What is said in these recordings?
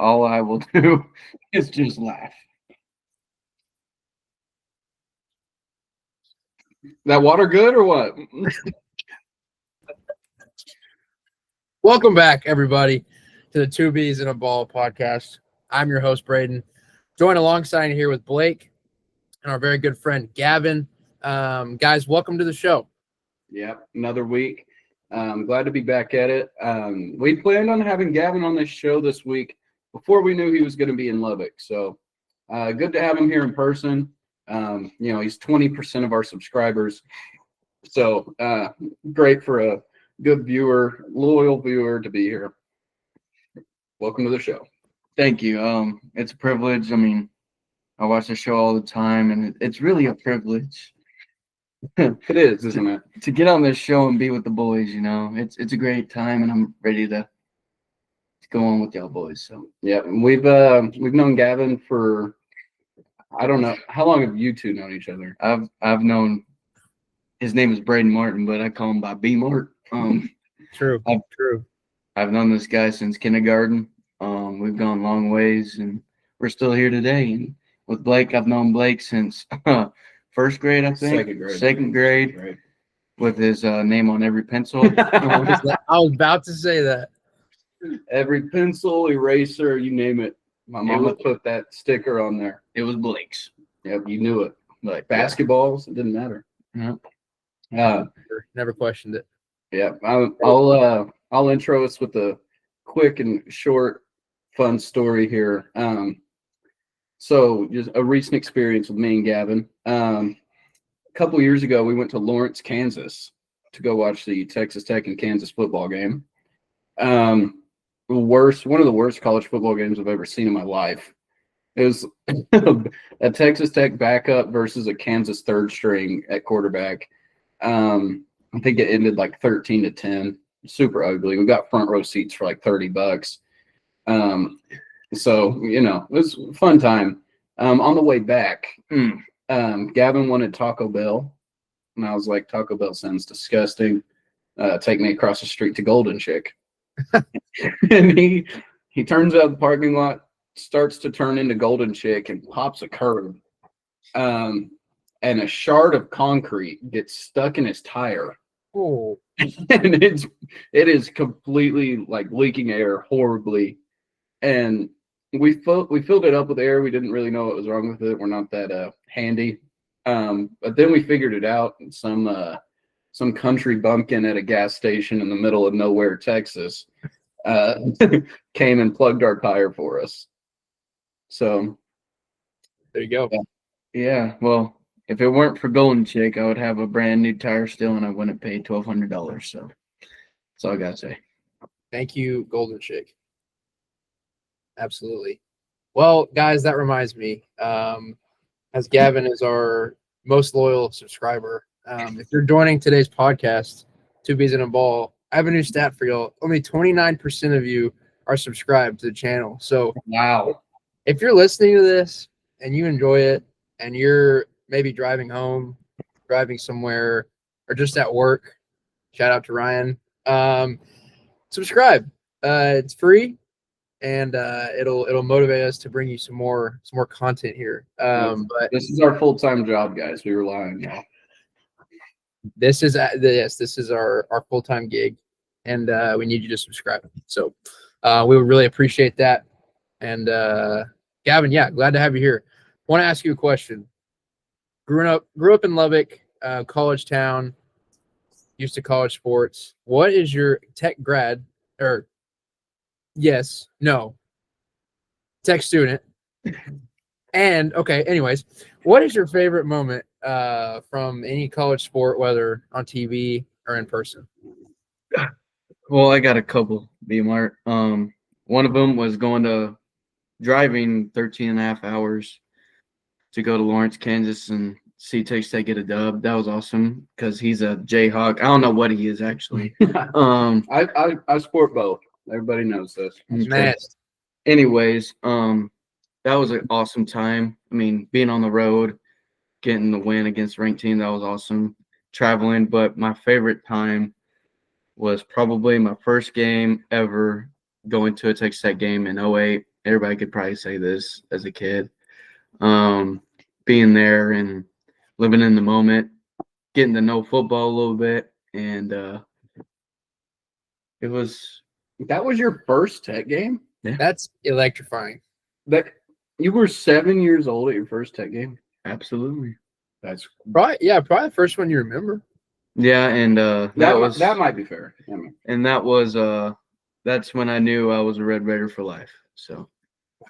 all I will do is just laugh. That water good or what? Welcome back, everybody, to the Two Bees in a Ball podcast. I'm your host, Braden. Joined alongside here with Blake and our very good friend, Gavin. Guys, welcome to the show. Yep, another week. Glad to be back at it. We planned on having Gavin on this show this week before we knew he was going to be in Lubbock. So good to have him here in person. He's 20% of our subscribers. So great for a good viewer, loyal viewer to be here. Welcome to the show. Thank you. It's a privilege. I mean, I watch the show all the time, and it's really a privilege. It is, isn't it? To get on this show and be with the boys, it's a great time, and I'm ready to go on with y'all boys. So yeah, we've known Gavin for, I don't know, how long have you two known each other? I've known, his name is Braden Martin, but I call him by B Mart. True. I've known this guy since kindergarten. We've gone long ways, and we're still here today. And with Blake, I've known Blake since first grade, I think. Second grade. Right. With his name on every pencil. I was about to say that. Every pencil, eraser, you name it. My mama put that sticker on there. It was Blake's. Yep, you knew it. Like basketballs, it didn't matter. Yeah. Never questioned it. Yeah, I'll intro us with a quick and short, fun story here. So just a recent experience with me and Gavin. A couple years ago, we went to Lawrence, Kansas to go watch the Texas Tech and Kansas football game. One of the worst college football games I've ever seen in my life. It was a Texas Tech backup versus a Kansas third string at quarterback. I think it ended like 13-10. Super ugly. We got front row seats for like $30. So, it was a fun time. On the way back, Gavin wanted Taco Bell. And I was like, Taco Bell sounds disgusting. Take me across the street to Golden Chick. And he turns out the parking lot, starts to turn into Golden Chick and pops a curb. And a shard of concrete gets stuck in his tire. Oh. And it is completely like leaking air horribly. And we filled it up with air. We didn't really know what was wrong with it. We're not that handy. But then we figured it out. Some country bumpkin at a gas station in the middle of nowhere, Texas, came and plugged our tire for us. So there you go. Yeah. Well, if it weren't for Golden Chick, I would have a brand new tire still, and I wouldn't pay $1,200. So that's all I gotta say. Thank you, Golden Chick. Absolutely. Well, guys, that reminds me. As Gavin is our most loyal subscriber, if you're joining today's podcast, Two Bees in a Ball, I have a new stat for y'all. Only 29% of you are subscribed to the channel. So, wow. If you're listening to this and you enjoy it, and you're maybe driving home, driving somewhere, or just at work, shout out to Ryan. Subscribe. It's free, and it'll motivate us to bring you some more content here. But this is our full-time job, guys. We rely on y'all. This is our full-time gig, and we need you to subscribe. So we would really appreciate that. And Gavin, yeah, glad to have you here. Want to ask you a question. Grew up in Lubbock, college town, used to college sports. What is your tech grad or yes, no, tech student? And okay, anyways, what is your favorite moment from any college sport, whether on TV or in person? Well, I got a couple, B-Mart. One of them was driving 13 and a half hours to go to Lawrence, Kansas, and see Texas Tech get a dub. That was awesome because he's a Jayhawk. I don't know what he is actually. I sport both. Everybody knows this. Nice. Anyways, that was an awesome time. I mean, being on the road, getting the win against a ranked team, that was awesome. Traveling, but my favorite time was probably my first game ever going to a Texas Tech game in 2008. everybody could probably say this as a kid. Being there and living in the moment, getting to know football a little bit, and it was That was your first Tech game? That's electrifying. That you were 7 years old at your first Tech game? absolutely That's Probably the first one you remember. yeah, and that might be fair. I mean, and that's when I knew I was a Red Raider for life. So,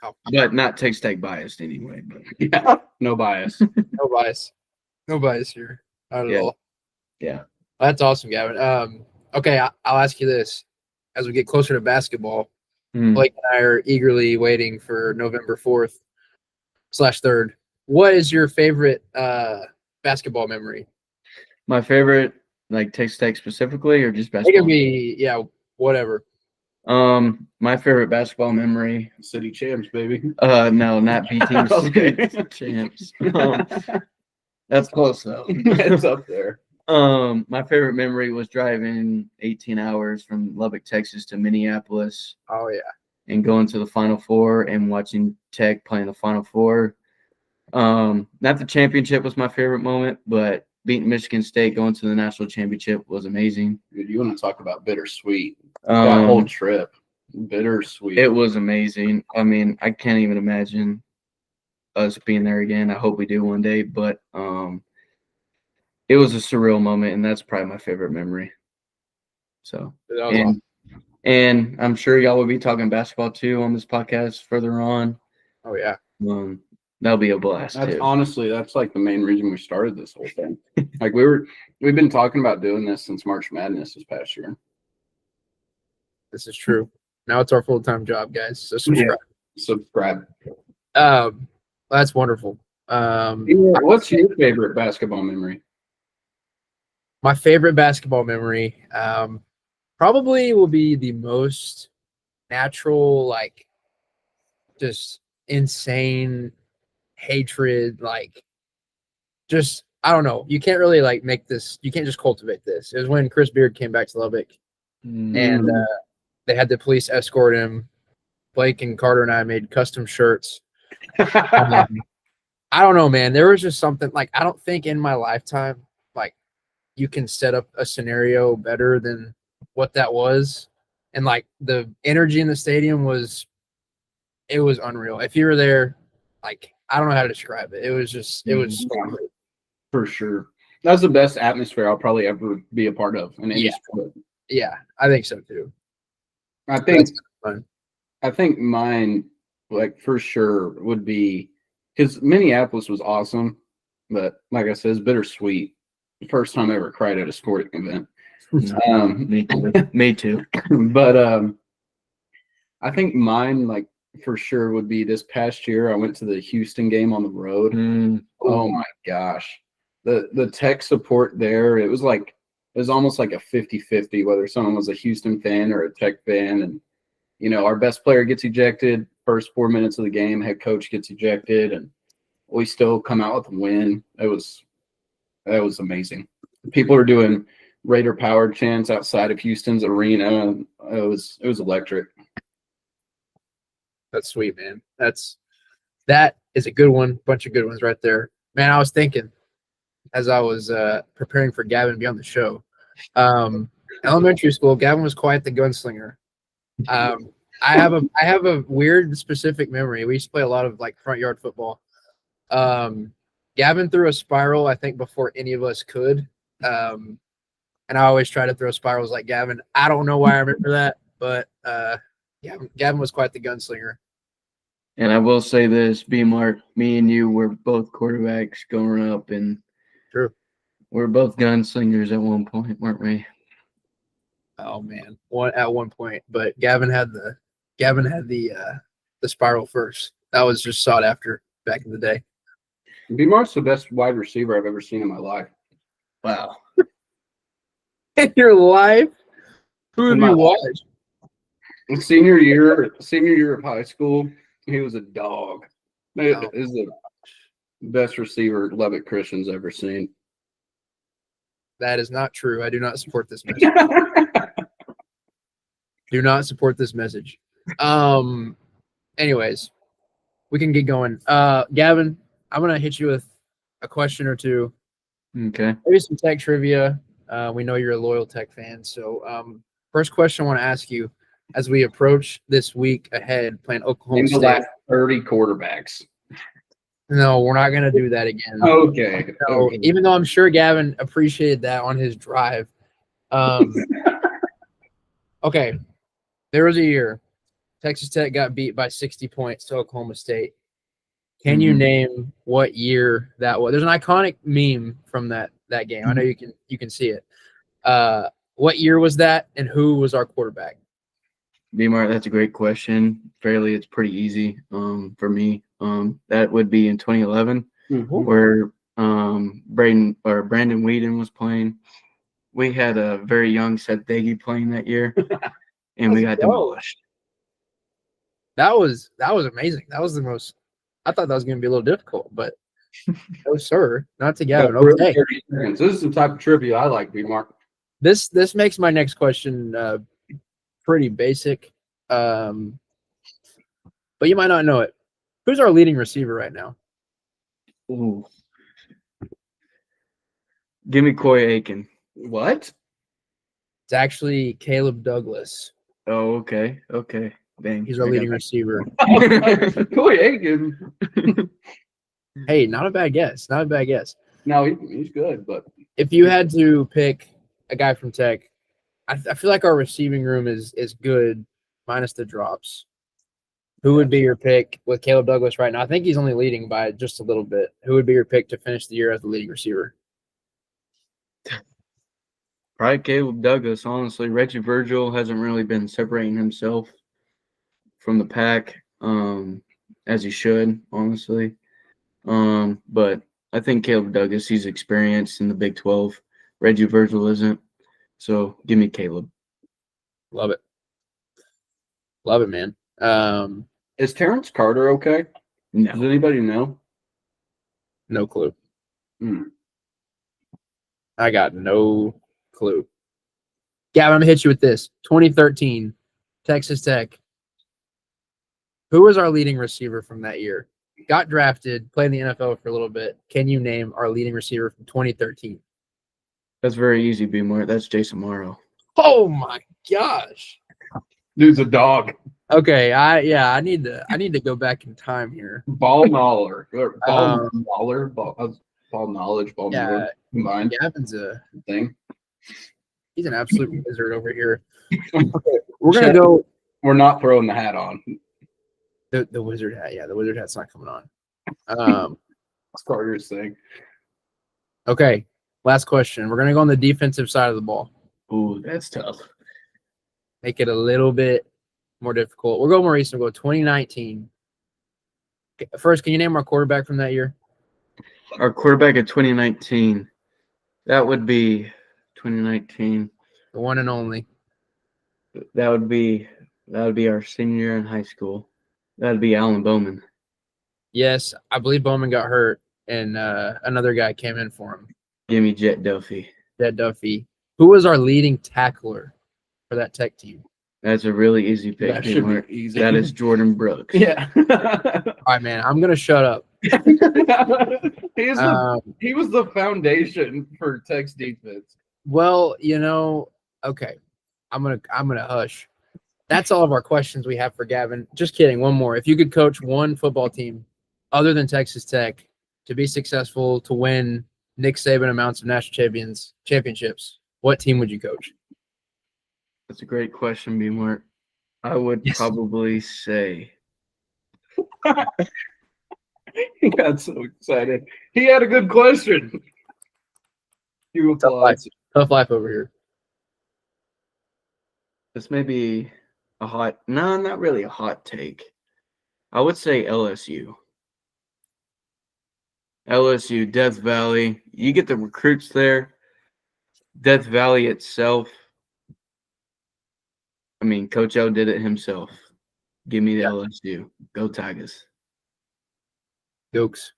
Wow. but not Tech biased anyway. But yeah, no bias. No bias. No bias here. Not at Yeah. all. yeah, That's awesome, Gavin. Okay, I'll ask you this. As we get closer to basketball, Mm. Blake and I are eagerly waiting for November 4th/3rd. What is your favorite basketball memory? My favorite, like Tech specifically, or just It basketball. can be, whatever. My favorite basketball memory. City champs, baby. No, not B team Okay. champs. That's close though. It's up there. My favorite memory was driving 18 hours from Lubbock, Texas to Minneapolis Oh yeah. and going to the Final Four and watching Tech play in the Final Four. Not the championship was my favorite moment, but beating Michigan State, going to the national championship was amazing. Dude, you want to talk about bittersweet? That whole trip, bittersweet. It was amazing. I mean, I can't even imagine us being there again. I hope we do one day, but it was a surreal moment, and that's probably my favorite memory. So, That was awesome. and I'm sure y'all will be talking basketball too on this podcast further on. Oh yeah. That'll be a blast That's too. honestly, that's like the main reason we started this whole thing. Like we've been talking about doing this since March Madness this past year. This is true. Now it's our full-time job, guys. So subscribe. Subscribe. That's wonderful. What's your favorite basketball memory? My favorite basketball memory probably will be the most natural, like just insane hatred, like just I don't know. You can't really like make this. You can't just cultivate this. It was when Chris Beard came back to Lubbock, and they had the police escort him. Blake and Carter and I made custom shirts. I don't know, man. There was just something like I don't think in my lifetime like you can set up a scenario better than what that was, and like the energy in the stadium was unreal. If you were there, like I don't know how to describe it. It was just it was For sure. That's the best atmosphere I'll probably ever be a part of in any sport. Yeah, I think so too. I think That's fun. I think mine, like for sure, would be because Minneapolis was awesome, but like I said, it's bittersweet. First time I ever cried at a sporting event. Me too. But I think mine, like for sure, would be this past year. I went to the Houston game on the road. Oh my gosh, the Tech support there. It was almost like a 50-50 whether someone was a Houston fan or a Tech fan, and our best player gets ejected first 4 minutes of the game. Head coach gets ejected, and we still come out with a win. That was amazing. People are doing Raider power chants outside of Houston's arena. It was electric. That's sweet, man. That is a good one. Bunch of good ones right there, man. I was thinking as I was preparing for Gavin to be on the show. Elementary school, Gavin was quite the gunslinger. I have a weird specific memory. We used to play a lot of like front yard football. Gavin threw a spiral, I think, before any of us could. And I always try to throw spirals like Gavin. I don't know why I remember that, but Gavin was quite the gunslinger. And I will say this, B-Mark, me and you were both quarterbacks growing up, and True. we're both gunslingers at one point, weren't we? Oh man, at one point, but Gavin had the spiral first. That was just sought after back in the day. B-Mark's the best wide receiver I've ever seen in my life. Wow. In your life? Who have you watched? Senior year of high school, he was a dog. He is the best receiver Lubbock Christian's ever seen. That is not true. I do not support this message. Do not support this message. And anyways, we can get going. Gavin, I'm gonna hit you with a question or two, Okay. maybe some tech trivia. We know you're a loyal tech fan, so first question I want to ask you as we approach this week ahead playing Oklahoma Name the State. last 30 quarterbacks. No, we're not gonna do that again. Okay. So, Okay. even though I'm sure Gavin appreciated that on his drive. Okay, there was a year Texas Tech got beat by 60 points to Oklahoma State. Can you Mhm. name what year that was? There's an iconic meme from that game. I know you can see it. What year was that, and who was our quarterback? B-Mart, that's a great question. Fairly, it's pretty easy for me. That would be in 2011, where Brandon Whedon was playing. We had a very young Seth Daggy playing that year, and we got Let's go. demolished. That was amazing. That was the most. I thought that was going to be a little difficult, but no, sir, not to Gavin. Got Okay, 30 seconds. This is the type of trivia I like, B-Mark. this makes my next question pretty basic, but you might not know it. Who's our leading receiver right now? Ooh. Give me Corey Aiken. What? It's actually Caleb Douglas. Oh, okay. Okay. Dang. He's our I got leading that. receiver. Corey Aiken. Hey, not a bad guess. Not a bad guess. No, he's good, but If you had to pick a guy from Tech, I feel like our receiving room is good, minus the drops. Who would be your pick with Caleb Douglas right now? I think he's only leading by just a little bit. Who would be your pick to finish the year as the leading receiver? Probably Caleb Douglas, honestly. Reggie Virgil hasn't really been separating himself from the pack as he should, honestly. But I think Caleb Douglas, he's experienced in the Big 12. Reggie Virgil isn't. So give me Caleb. Love it. Love it, man. is Terrence Carter okay? Does No. anybody know? No clue. Hmm. I got no clue. Gavin, I'm going to hit you with this. 2013, Texas Tech. Who was our leading receiver from that year? Got drafted, played in the NFL for a little bit. Can you name our leading receiver from 2013? That's very easy, B-Mart. That's Jason Morrow. Oh my gosh. Dude's a dog. Okay, I need to go back in time here. Ball knoller. Or ball Um, knoller. Ball knowledge. Ball Yeah, knower combined Gavin's thing. he's an absolute wizard over here. Okay, we're gonna go We're not throwing the hat on. the wizard hat. Yeah, the wizard hat's not coming on. It's Carter's thing. Okay, last question. We're gonna go on the defensive side of the ball. Ooh, that's tough. Make it a little bit more difficult. We'll go more recent. We'll go 2019. Okay, first, can you name our quarterback from that year? Our quarterback in 2019, that would be 2019. The one and only. That would be our senior year in high school. That would be Alan Bowman. Yes, I believe Bowman got hurt, and another guy came in for him. Give me Jet Duffy. Jet Duffy. Who was our leading tackler for that Tech team? That's a really easy pick. That should B-Mart. be easy. That is Jordan Brooks. Yeah. All right, man. I'm gonna shut up. He was the foundation for Tech's defense. Well, okay. I'm gonna hush. That's all of our questions we have for Gavin. Just kidding. One more. If you could coach one football team other than Texas Tech to be successful, to win Nick Saban amounts of national championships, what team would you coach? That's a great question, B-Mart. I would probably say He got so excited. He had a good question. You applaud. Tough life over here. this may be not really a hot take. I would say LSU. LSU, Death Valley. You get the recruits there. Death Valley itself. I mean, Coach O did it himself. Give me the LSU. Go Tigers. Gokes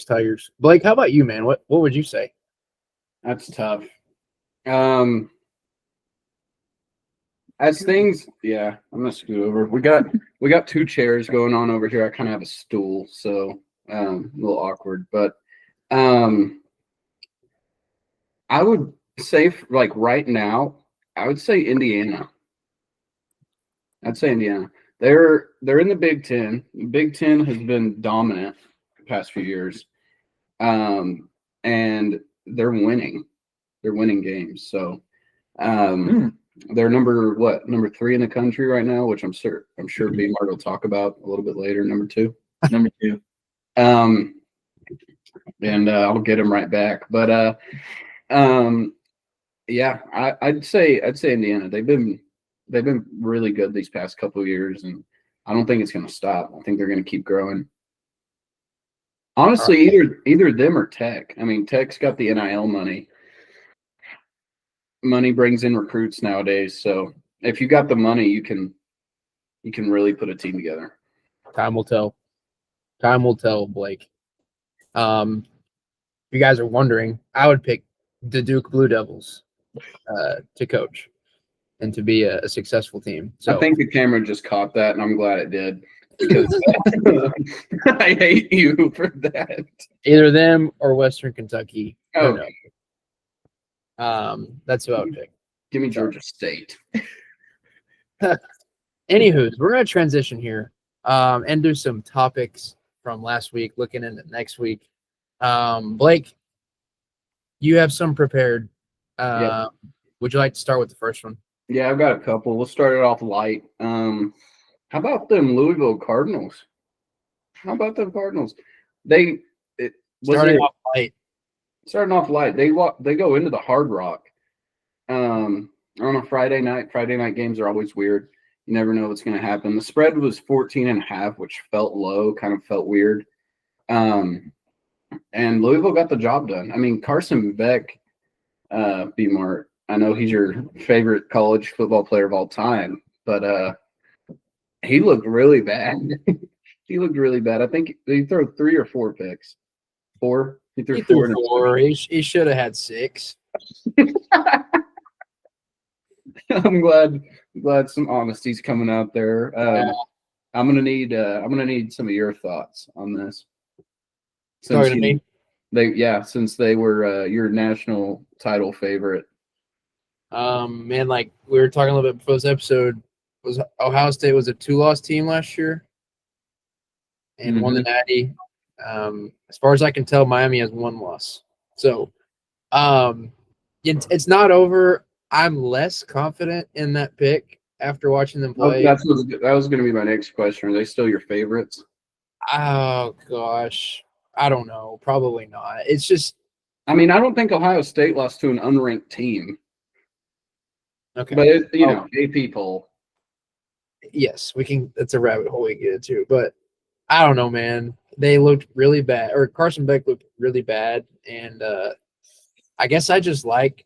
Tigers. Blake, how about you, man? What would you say? That's tough. as things, yeah, I'm gonna scoot over. We got two chairs going on over here. I kind of have a stool, so a little awkward. But um, I would say like right now, I would say Indiana. I'd say Indiana. They're in the Big Ten. The Big Ten has been dominant the past few years, and they're winning. They're winning games. So they're number 3 in the country right now, which I'm sure B Mart will talk about a little bit later. Number 2. Number 2. And I'll get him right back. But yeah, I'd say Indiana. They've been really good these past couple of years, and I don't think it's going to stop. I think they're going to keep growing. Honestly, either them or Tech. I mean, Tech's got the NIL money. Money brings in recruits nowadays, so if you got the money, you can really put a team together. Time will tell. Time will tell, Blake. If you guys are wondering, I would pick the Duke Blue Devils to coach and to be a successful team. So I think the camera just caught that, and I'm glad it did, because I hate you for that. Either them or Western Kentucky. Oh, that's who I would pick. Give me Georgia State. Anywho, we're going to transition here and do some topics from last week, looking into next week. Blake, you have some prepared. Yep. Would you like to start with the first one? Yeah, I've got a couple. We'll start it off light. How about them Louisville Cardinals? How about them Cardinals? Starting off light. Starting off light. They go into the Hard Rock on a Friday night. Friday night games are always weird. You never know what's going to happen. The spread was 14.5, which felt low, kind of felt weird. And Louisville got the job done. I mean, Carson Beck, B-Mart, I know he's your favorite college football player of all time, but he looked really bad. He looked really bad. I think he threw 3 or 4 picks. 4? He threw 4. He should have had 6. I'm glad some honesty's coming out there. I'm gonna need some of your thoughts on this. Sorry to me. Since they were your national title favorite. Man, like we were talking a little bit before this episode, was Ohio State was a 2-loss team last year and won the Natty. As far as I can tell, Miami has 1 loss. So it's not over. I'm less confident in that pick after watching them play. That was going to be my next question. Are they still your favorites? Oh, gosh. I don't know. Probably not. It's just – I mean, I don't think Ohio State lost to an unranked team. Okay. But, AP poll. Yes, we can – that's a rabbit hole we get into. But I don't know, man. They looked really bad. Or Carson Beck looked really bad. And I guess I just liked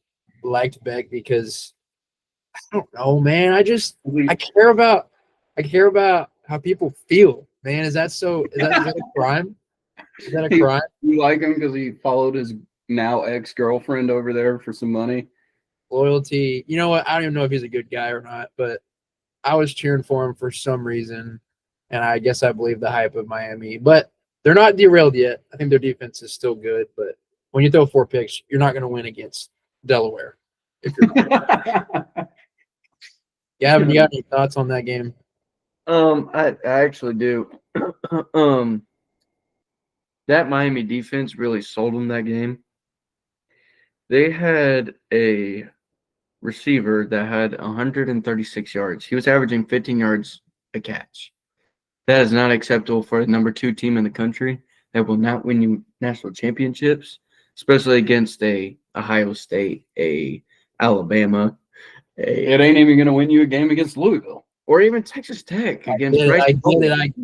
Beck because I don't know, man. I care about how people feel, man. Is that a crime? Is that a crime? You like him because he followed his now ex-girlfriend over there for some money? Loyalty. You know what? I don't even know if he's a good guy or not, but I was cheering for him for some reason, and I guess I believe the hype of Miami. But they're not derailed yet. I think their defense is still good, but when you throw 4 picks, you're not going to win against Delaware. If you're Gavin, you got any thoughts on that game? I actually do. That Miami defense really sold them that game. They had a receiver that had 136 yards. He was averaging 15 yards a catch. That is not acceptable for a number 2 team in the country that will not win you national championships, especially against a Ohio State, a Alabama. It ain't even going to win you a game against Louisville. Or even Texas Tech against I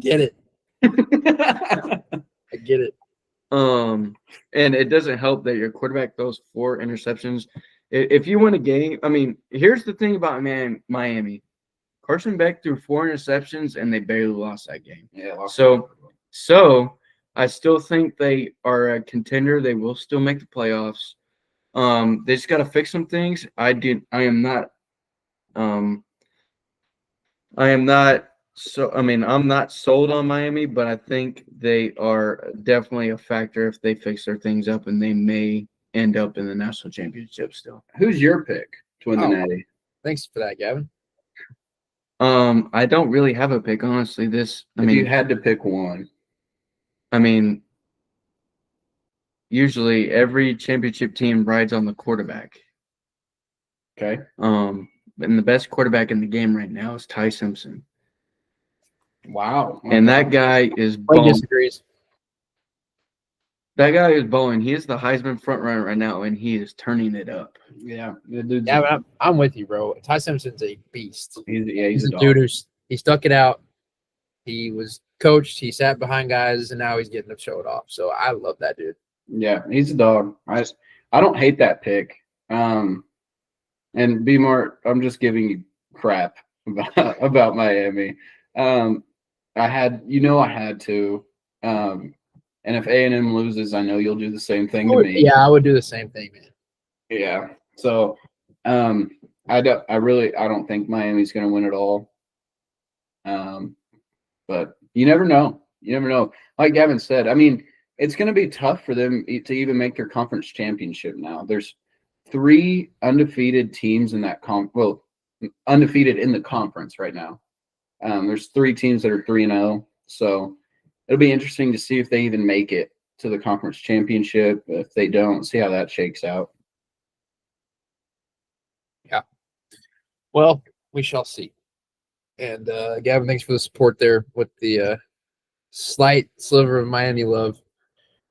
get it. I get it. And it doesn't help that your quarterback throws 4 interceptions. If you win a game, I mean, here's the thing about Miami. Carson Beck threw 4 interceptions, and they barely lost that game. Yeah. So I still think they are a contender. They will still make the playoffs. They just got to fix some things. I am not I am not I'm not sold on Miami, but I think they are definitely a factor if they fix their things up, and they may end up in the national championship still. Who's your pick to win the Oh. Natty? Thanks for that, Gavin. I don't really have a pick, honestly. If you had to pick one, I mean, usually every championship team rides on the quarterback. okay. And the best quarterback in the game right now is Ty Simpson. Wow. And that guy is Blake balling. disagrees. That guy is balling. He is the Heisman front runner right now, and he is turning it up. Yeah, the dude's Yeah, but I'm with you, bro. Ty Simpson's a beast. he's He's a a dog. dude he stuck it out. He was coached. He sat behind guys, and now he's getting to show it off. So I love that dude. Yeah, he's a dog. I don't hate that pick. And B Mart, I'm just giving you crap about Miami. I had to. And if A&M loses, I know you'll do the same thing to me. Yeah, I would do the same thing, man. Yeah. So, I don't think Miami's going to win it all. But you never know. You never know. Like Gavin said, I mean, it's going to be tough for them to even make their conference championship now. There's 3 undefeated teams in that undefeated in the conference right now. There's 3 teams that are 3-0. So it'll be interesting to see if they even make it to the conference championship. If they don't, see how that shakes out. Yeah. Well, we shall see. And Gavin, thanks for the support there with the slight sliver of Miami love.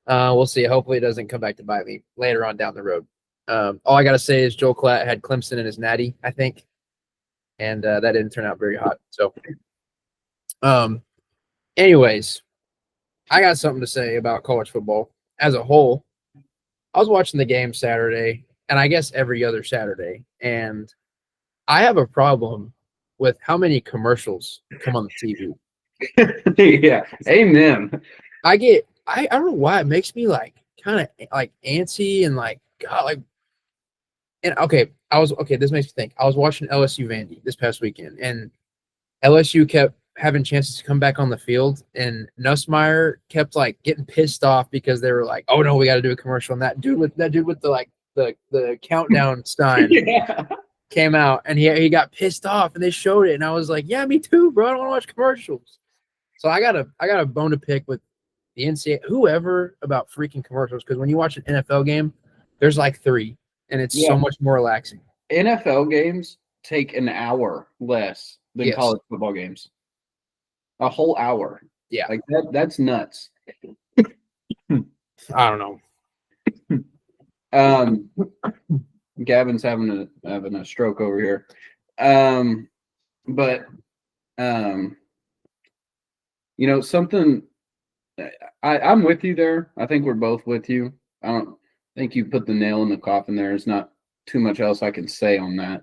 We'll see. Hopefully it doesn't come back to bite me later on down the road. All I got to say is Joel Klatt had Clemson in his natty, I think. And that didn't turn out very hot. So, anyways, I got something to say about college football as a whole. I was watching the game Saturday, and I guess every other Saturday, and I have a problem with how many commercials come on the TV. Yeah, amen. I don't know why it makes me like kind of like antsy and like God, like. And this makes me think. I was watching LSU Vandy this past weekend, and LSU kept having chances to come back on the field, and Nussmeier kept like getting pissed off because they were like, "Oh no, we got to do a commercial." And that dude with the countdown sign came out, and he got pissed off, and they showed it, and I was like, "Yeah, me too, bro. I don't want to watch commercials." So I got a bone to pick with the NCAA, whoever, about freaking commercials, because when you watch an NFL game, there's like 3. And it's so much more relaxing. NFL games take an hour less than college football games. A whole hour. Yeah. Like that's nuts. I don't know. Gavin's having a stroke over here. But something I'm with you there. I think we're both with you. I don't think you put the nail in the coffin there. There's not too much else I can say on that.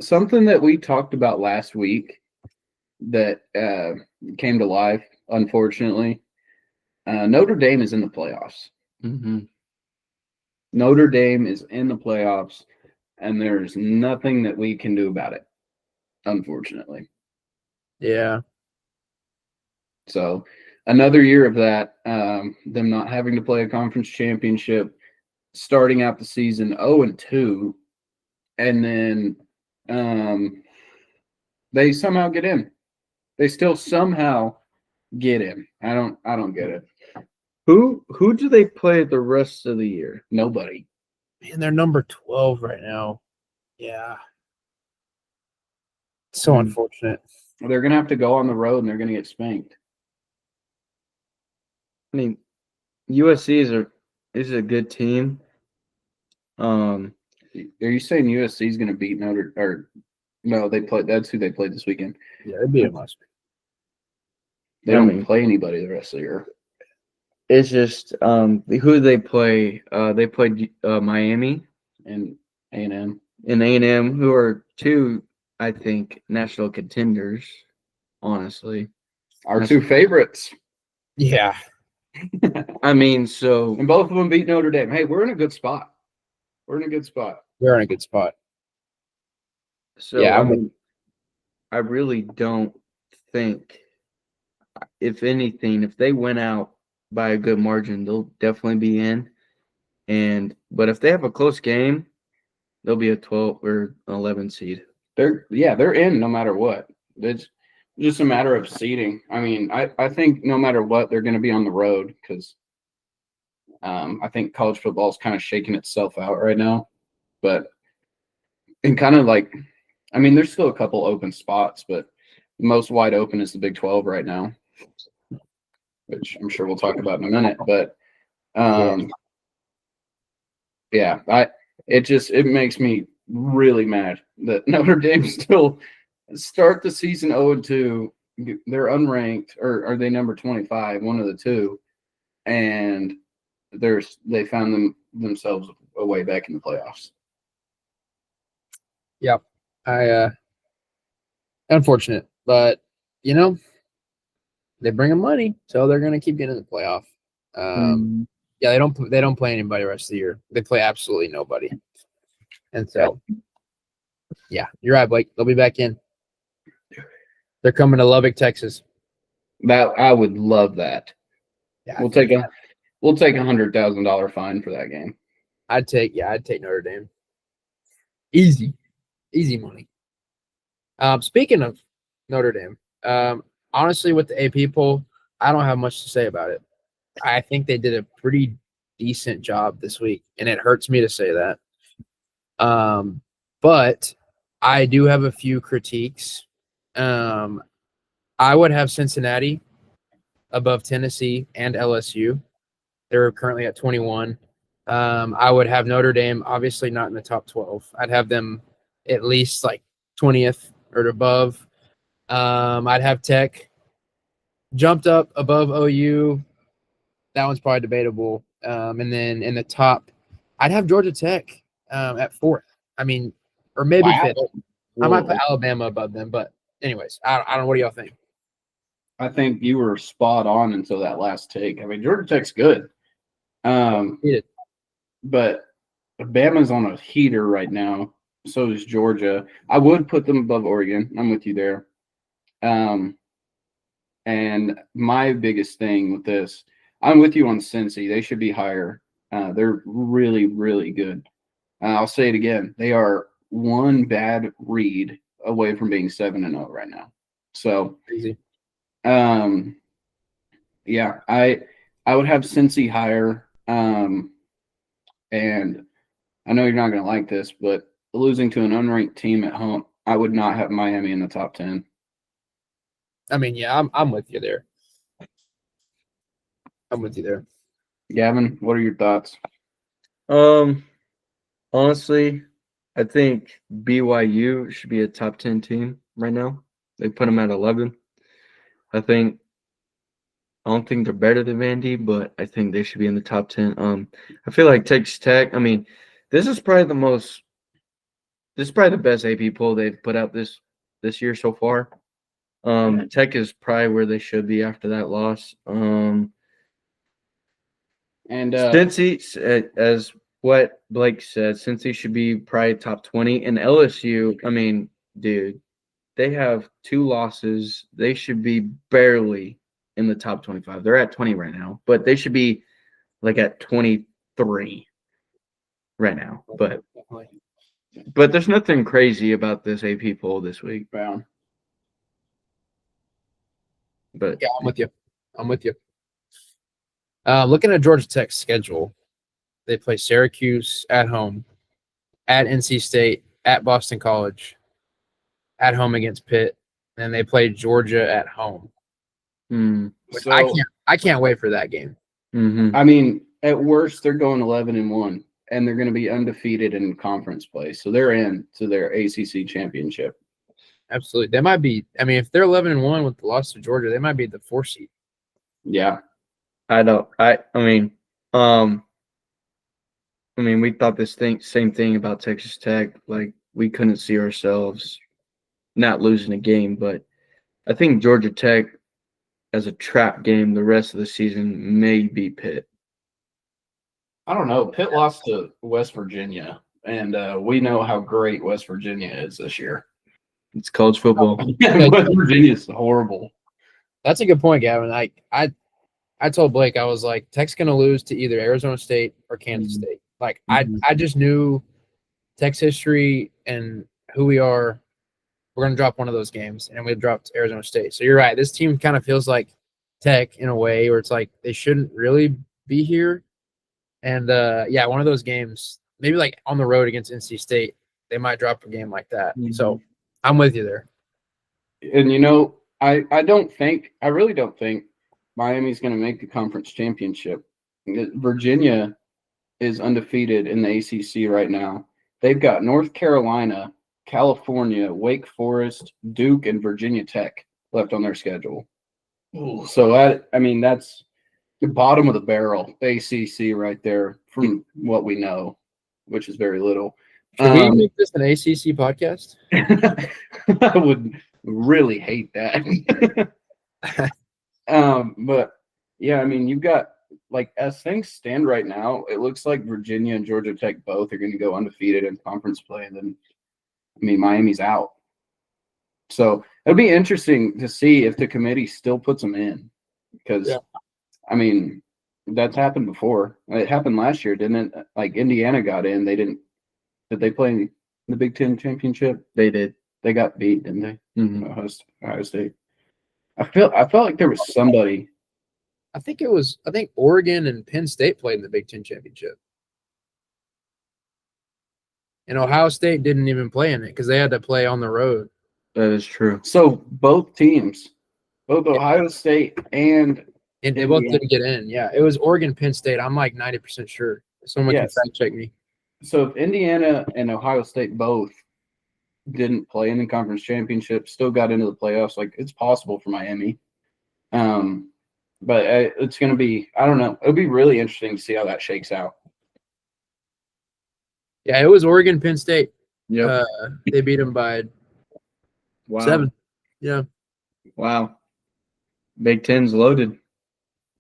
Something that we talked about last week that came to life, unfortunately. Notre Dame is in the playoffs. Mm-hmm. Notre Dame is in the playoffs, and there's nothing that we can do about it, unfortunately. Yeah. So another year of that, them not having to play a conference championship, starting out the season 0-2, and then they somehow get in. They still somehow get in. I don't get it. Who do they play the rest of the year? Nobody. Man, they're number 12 right now. Yeah. So unfortunate. They're gonna have to go on the road, and they're gonna get spanked. I mean, USC is a good team. Are you saying USC is going to beat Notre? Or no, they played. That's who they played this weekend. Yeah, they beat them last week. They don't play anybody the rest of the year. It's just who they play. They played Miami and A&M. And A&M, who are 2, I think, national contenders. Honestly, our 2 favorites. Yeah. I mean, so and both of them beat Notre Dame. Hey, we're in a good spot. We're in a good spot. So yeah, I really don't think, if anything, if they win out by a good margin, they'll definitely be in. But if they have a close game, they'll be a 12 or 11 seed. They're in no matter what. It's just a matter of seeding. I mean, I think no matter what, they're going to be on the road because I think college football is kind of shaking itself out right now. But and kind of like, I mean, there's still a couple open spots, but the most wide open is the Big 12 right now, which I'm sure we'll talk about in a minute. But it makes me really mad that Notre Dame still start the season 0-2. They're unranked, or are they number 25? One of the two, and they found themselves a way back in the playoffs. Yep. Unfortunate, but they bring them money, so they're gonna keep getting in the playoff. Yeah, they don't play anybody the rest of the year. They play absolutely nobody. And so yeah, you're right, Blake. They'll be back in. They're coming to Lubbock, Texas. That I would love that. Yeah, we'll take $100,000 fine for that game. I'd take Notre Dame. Easy money. Speaking of Notre Dame, honestly, with the AP poll, I don't have much to say about it. I think they did a pretty decent job this week, and it hurts me to say that. But I do have a few critiques. I would have Cincinnati above Tennessee and LSU. They're currently at 21. I would have Notre Dame, obviously not in the top 12. I'd have them at least like 20th or above. I'd have Tech jumped up above OU. That one's probably debatable. And then in the top, I'd have Georgia Tech at 4th. I mean, or maybe 5th. I might put Alabama above them, but anyways, I don't know. What do y'all think? I think you were spot on until that last take. I mean, Georgia Tech's good. But Bama's on a heater right now. So is Georgia. I would put them above Oregon. I'm with you there. And my biggest thing with this, I'm with you on Cincy. They should be higher. They're really, really good. I'll say it again. They are one bad read away from being 7-0 right now. So, easy. Yeah, I would have Cincy higher. And I know you're not going to like this, but losing to an unranked team at home, I would not have Miami in the top 10. I mean, yeah, I'm with you there. Gavin, what are your thoughts? Honestly, I think BYU should be a top 10 team right now. They put them at 11. I don't think they're better than Vandy, but I think they should be in the top 10. I feel like Texas Tech, I mean, this is probably the best AP poll they've put out this year so far. Tech is probably where they should be after that loss. And Cincy, as what Blake said, Cincy should be probably top 20. And LSU, I mean, dude, they have 2 losses. They should be barely in the top 25. They're at 20 right now, but they should be like at 23 right now. But there's nothing crazy about this AP poll this week. Wow. But yeah, I'm with you. Looking at Georgia Tech's schedule, they play Syracuse at home, at NC State, at Boston College, at home against Pitt, and they play Georgia at home. So, I can't wait for that game. Mm-hmm. I mean, at worst, they're going 11-1, and they're going to be undefeated in conference play. So they're in to their ACC championship. Absolutely. They might be. I mean, if they're 11-1 with the loss to Georgia, they might be the 4th seed. Yeah. I mean, we thought same thing about Texas Tech. Like, we couldn't see ourselves not losing a game, but I think Georgia Tech, as a trap game, the rest of the season may be Pitt. I don't know. Pitt lost to West Virginia, and we know how great West Virginia is this year. It's college football. West Virginia's horrible. That's a good point, Gavin. I told Blake, I was like, Tech's gonna lose to either Arizona State or Kansas State. Like I just knew Tech's history and who we are. We're gonna drop one of those games, and we dropped Arizona State. So you're right. This team kind of feels like Tech in a way, where it's like they shouldn't really be here. And yeah, one of those games, maybe like on the road against NC State, they might drop a game like that. So I'm with you there. And I really don't think Miami's going to make the conference championship. Virginia is undefeated in the ACC right now. They've got North Carolina, California, Wake Forest, Duke, and Virginia Tech left on their schedule. Ooh. So that's the bottom of the barrel, ACC right there from what we know, which is very little. Should we make this an ACC podcast? I would really hate that. But yeah, you've got, like, as things stand right now, it looks like Virginia and Georgia Tech both are going to go undefeated in conference play. And then, Miami's out. So it'll be interesting to see if the committee still puts them in, because, that's happened before. It happened last year, didn't it? Like, Indiana got in. Did they play in the Big Ten championship? They did. They got beat, didn't they? Mm-hmm. Ohio State. I felt like there was somebody. I think Oregon and Penn State played in the Big Ten championship. And Ohio State didn't even play in it because they had to play on the road. That is true. So both teams, both Ohio State and they both didn't get in. Yeah, it was Oregon, Penn State. I'm like 90% sure. Someone can fact check me. So if Indiana and Ohio State both didn't play in the conference championship, still got into the playoffs, like, it's possible for Miami. But it's going to be, I don't know. It'll be really interesting to see how that shakes out. Yeah, it was Oregon, Penn State. Yeah. They beat them by 7. Yeah. Wow. Big Ten's loaded.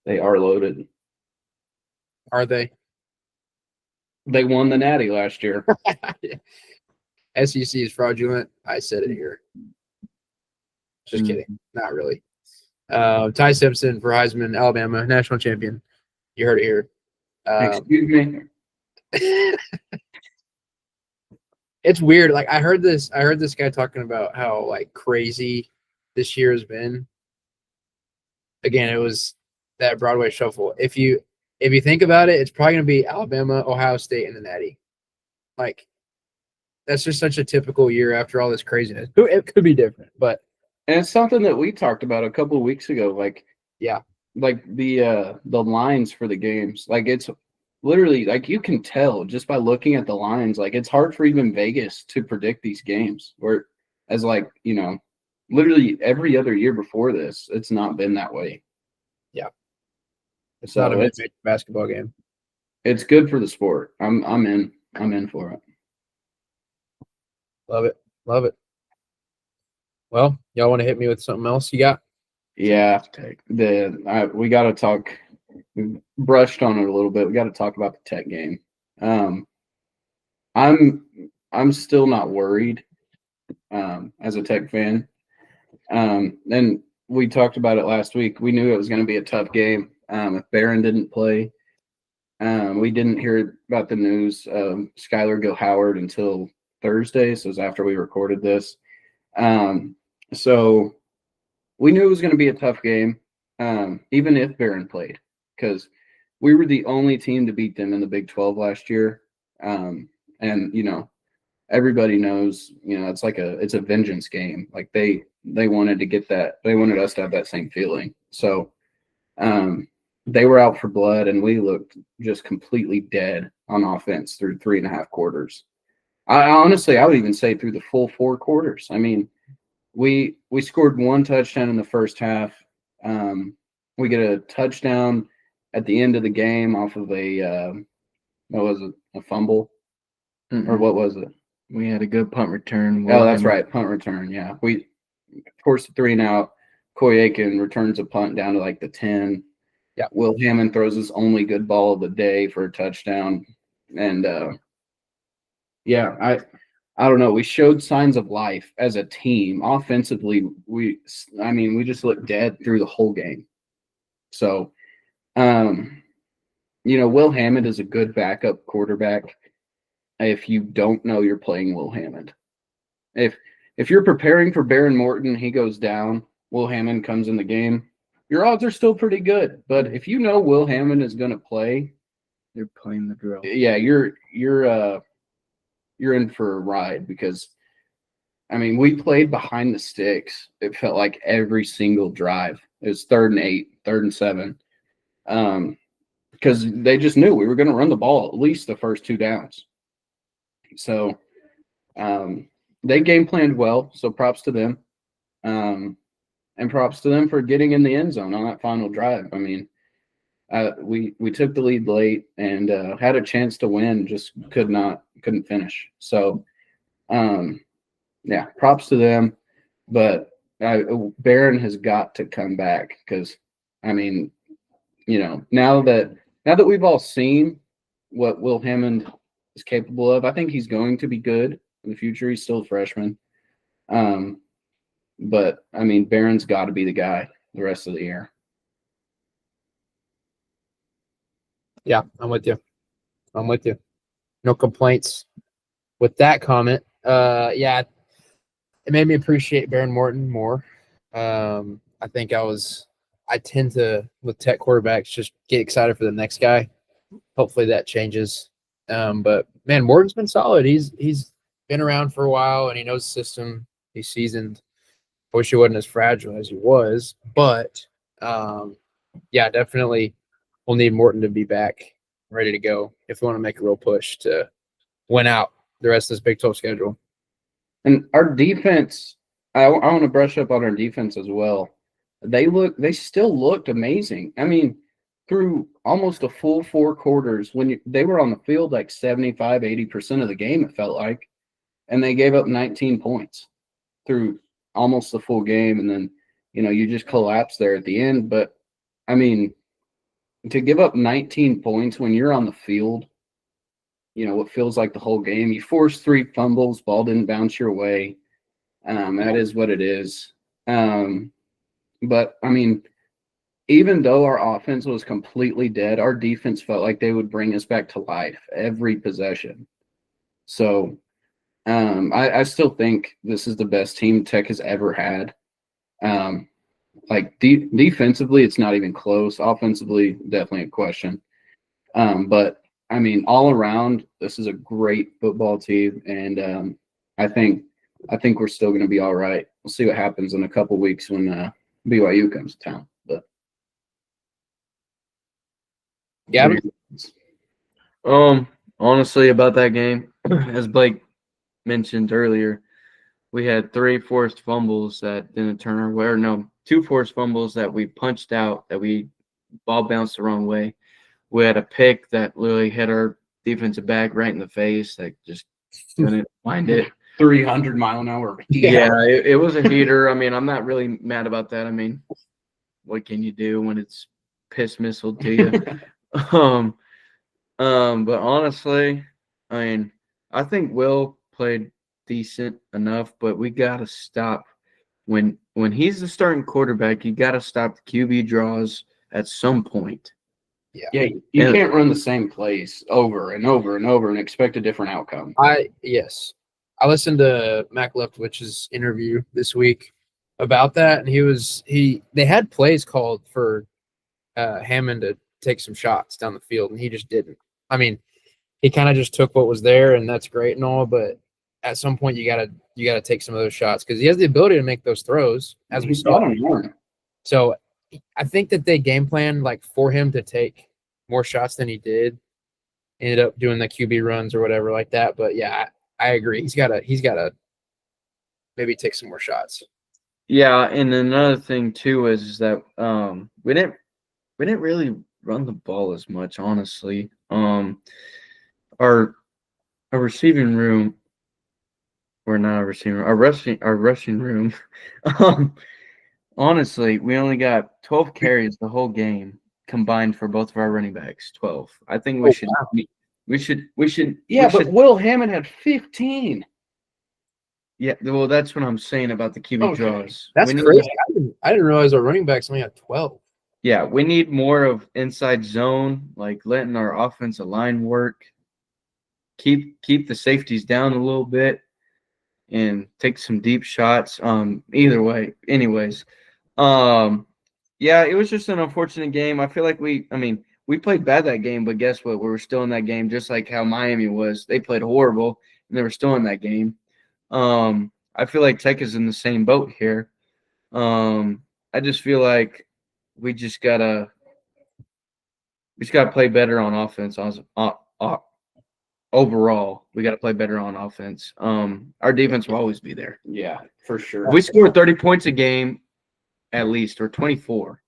They are loaded. Are they? They won the Natty last year. SEC is fraudulent. I said it here. Just kidding. Not really. Ty Simpson for Heisman, Alabama, national champion. You heard it here. Excuse me. It's weird. Like, I heard this guy talking about how, like, crazy this year has been. Again, it was that Broadway shuffle. If you think about it, it's probably going to be Alabama, Ohio State, and the Natty. Like, that's just such a typical year after all this craziness. It could be different, but. And it's something that we talked about a couple of weeks ago. Like, yeah, like the lines for the games. Like, it's literally, like, you can tell just by looking at the lines. Like, it's hard for even Vegas to predict these games. Or as, like, literally every other year before this, it's not been that way. Yeah, it's not a major basketball game. It's good for the sport. I'm in for it. Love it. Well, y'all want to hit me with something else you got? Yeah, we got to talk. We brushed on it a little bit. We got to talk about the Tech game. I'm still not worried as a Tech fan. And we talked about it last week. We knew it was going to be a tough game. If Barron didn't play, we didn't hear about the news of Skylar Gill-Howard until Thursday. So it was after we recorded this. So we knew it was going to be a tough game, even if Barron played, because we were the only team to beat them in the Big 12 last year. And, everybody knows, it's a vengeance game. Like, they wanted to get that. They wanted us to have that same feeling. So they were out for blood, and we looked just completely dead on offense through 3.5 quarters. I would even say through the full 4 quarters. We scored 1 touchdown in the first half. We get a touchdown at the end of the game off of a fumble? Or what was it? We had a good punt return. Oh, that's right, punt return. Yeah, we forced a 3-and-out. Coy Aiken returns a punt down to like the 10. Yeah, Will Hammond throws his only good ball of the day for a touchdown, and I don't know. We showed signs of life as a team. Offensively, we just looked dead through the whole game. So, Will Hammond is a good backup quarterback. If you don't know you're playing Will Hammond, if you're preparing for Baron Morton, he goes down, Will Hammond comes in the game, your odds are still pretty good. But if you know Will Hammond is going to play, You're playing the drill. yeah, you're in for a ride because, we played behind the sticks. It felt like every single drive. It was 3rd and 8, 3rd and 7, because they just knew we were going to run the ball at least the first 2 downs. So they game planned well, so props to them. And props to them for getting in the end zone on that final drive. We took the lead late and had a chance to win, just couldn't finish. So, props to them. But Barron has got to come back because, now that we've all seen what Will Hammond is capable of, I think he's going to be good in the future. He's still a freshman. But Barron's got to be the guy the rest of the year. Yeah, I'm with you. No complaints with that comment. It made me appreciate Baron Morton more. I tend to, with tech quarterbacks, just get excited for the next guy. Hopefully that changes. But man, Morton's been solid. He's been around for a while and he knows the system. He's seasoned. Wish he wasn't as fragile as he was, but definitely we'll need Morton to be back ready to go if we want to make a real push to win out the rest of this Big 12 schedule. And our defense, I want to brush up on our defense as well. They still looked amazing. Through almost a full 4 quarters, when they were on the field like 75, 80% of the game, it felt like, and they gave up 19 points through almost the full game. And then, you just collapse there at the end. But to give up 19 points when you're on the field, what feels like the whole game, you forced 3 fumbles, ball didn't bounce your way. That is what it is. But even though our offense was completely dead, our defense felt like they would bring us back to life every possession. So I still think this is the best team Tech has ever had. Defensively, it's not even close. Offensively, definitely a question. But all around, this is a great football team, and I think we're still going to be all right. We'll see what happens in a couple weeks when BYU comes to town. But Gavin? Honestly, about that game, as Blake mentioned earlier, we had 3 forced fumbles that didn't turn our way. Or no, 2 forced fumbles that we punched out, that we ball bounced the wrong way. We had a pick that literally hit our defensive back right in the face. That just couldn't find it. 300-mile-an-hour. Yeah, it was a heater. I'm not really mad about that. What can you do when it's piss missile to you? But honestly, I think Will played decent enough, but we gotta stop when he's the starting quarterback. You gotta stop the QB draws at some point. Yeah, you can't run the same plays over and over and over and expect a different outcome. I listened to Mac Leftwich's interview this week about that, and they had plays called for Hammond to take some shots down the field, and he just didn't. He kind of just took what was there, and that's great and all, but at some point you gotta take some of those shots because he has the ability to make those throws, as we saw. So I think that they game planned for him to take more shots than he did. Ended up doing the QB runs or whatever like that. But yeah, I agree. He's gotta maybe take some more shots. Yeah, and another thing too is that we didn't really run the ball as much, honestly. Our receiving room, or not a receiving room, our rushing room. Honestly, we only got 12 carries the whole game combined for both of our running backs. 12. I think we should. Yeah, but Will Hammond had 15. Yeah, well, that's what I'm saying about the QB Okay. draws. That's We need- crazy. I didn't realize our running backs only had 12. Yeah, we need more of inside zone, like letting our offensive line work. Keep the safeties down a little bit and take some deep shots. Either way, anyways. Yeah, it was just an unfortunate game. I feel like we played bad that game, but guess what? We were still in that game, just like how Miami was. They played horrible and they were still in that game. I feel like Tech is in the same boat here. I just feel like we just gotta play better on offense. Overall, we gotta play better on offense. Our defense will always be there. Yeah, for sure. If we score 30 points a game, at least, or 24,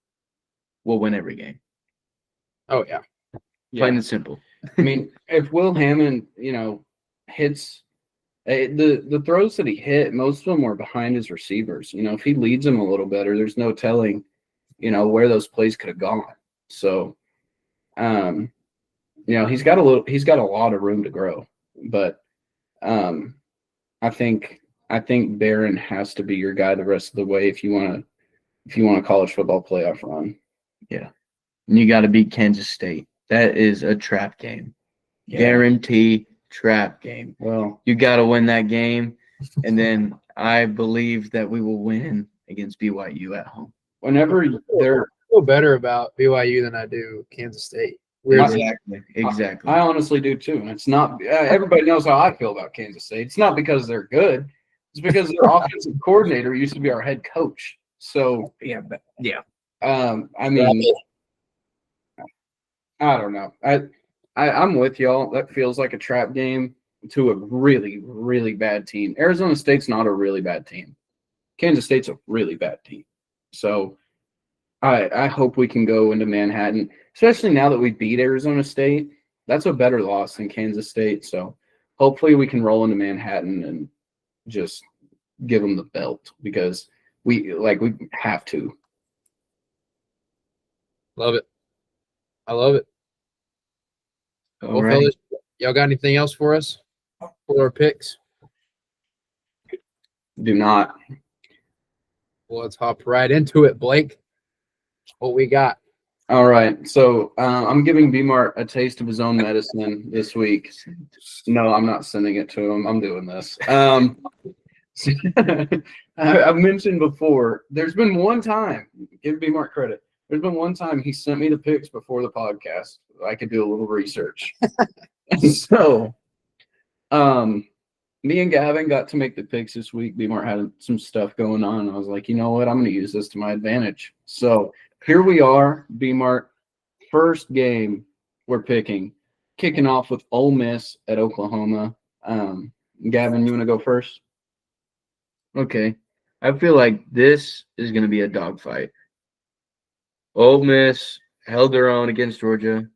we'll win every game. Oh, yeah. Plain and simple. I mean, if Will Hammond, hits the throws that he hit, most of them were behind his receivers. If he leads them a little better, there's no telling, where those plays could have gone. So, he's got a lot of room to grow. But I think Barron has to be your guy the rest of the way if you want a college football playoff run. Yeah. And you got to beat Kansas State. That is a trap game. Yeah. Guarantee trap game. Well, You got to win that game. And then I believe that we will win against BYU at home. whenever they're I feel better about BYU than I do Kansas State. Weirdly. Exactly. I honestly do too. And it's not everybody knows how I feel about Kansas State. It's not because they're good. It's because their offensive coordinator used to be our head coach. So Yeah. I mean, I don't know. I'm with y'all. That feels like a trap game to a really, really bad team. Arizona State's not a really bad team. Kansas State's a really bad team. So I hope we can go into Manhattan, especially now that we beat Arizona State. That's a better loss than Kansas State. So hopefully we can roll into Manhattan and just give them the belt because we have to. Love it. I love it. All Well, right. fellas, y'all got anything else for us for our picks? Do not. Well, let's hop right into it, Blake. What we got? All right. So I'm giving B-Mart a taste of his own medicine this week. No, I'm not sending it to him. I'm doing this. I've mentioned before, there's been one time, give B-Mart credit, there's been one time he sent me the picks before the podcast. I could do a little research. So me and Gavin got to make the picks this week. B-Mart had some stuff going on. I was like, you know what? I'm going to use this to my advantage. So here we are, B-Mart. First game we're picking. Kicking off with Ole Miss at Oklahoma. Gavin, you want to go first? Okay. I feel like this is going to be a dogfight. Ole Miss held their own against Georgia.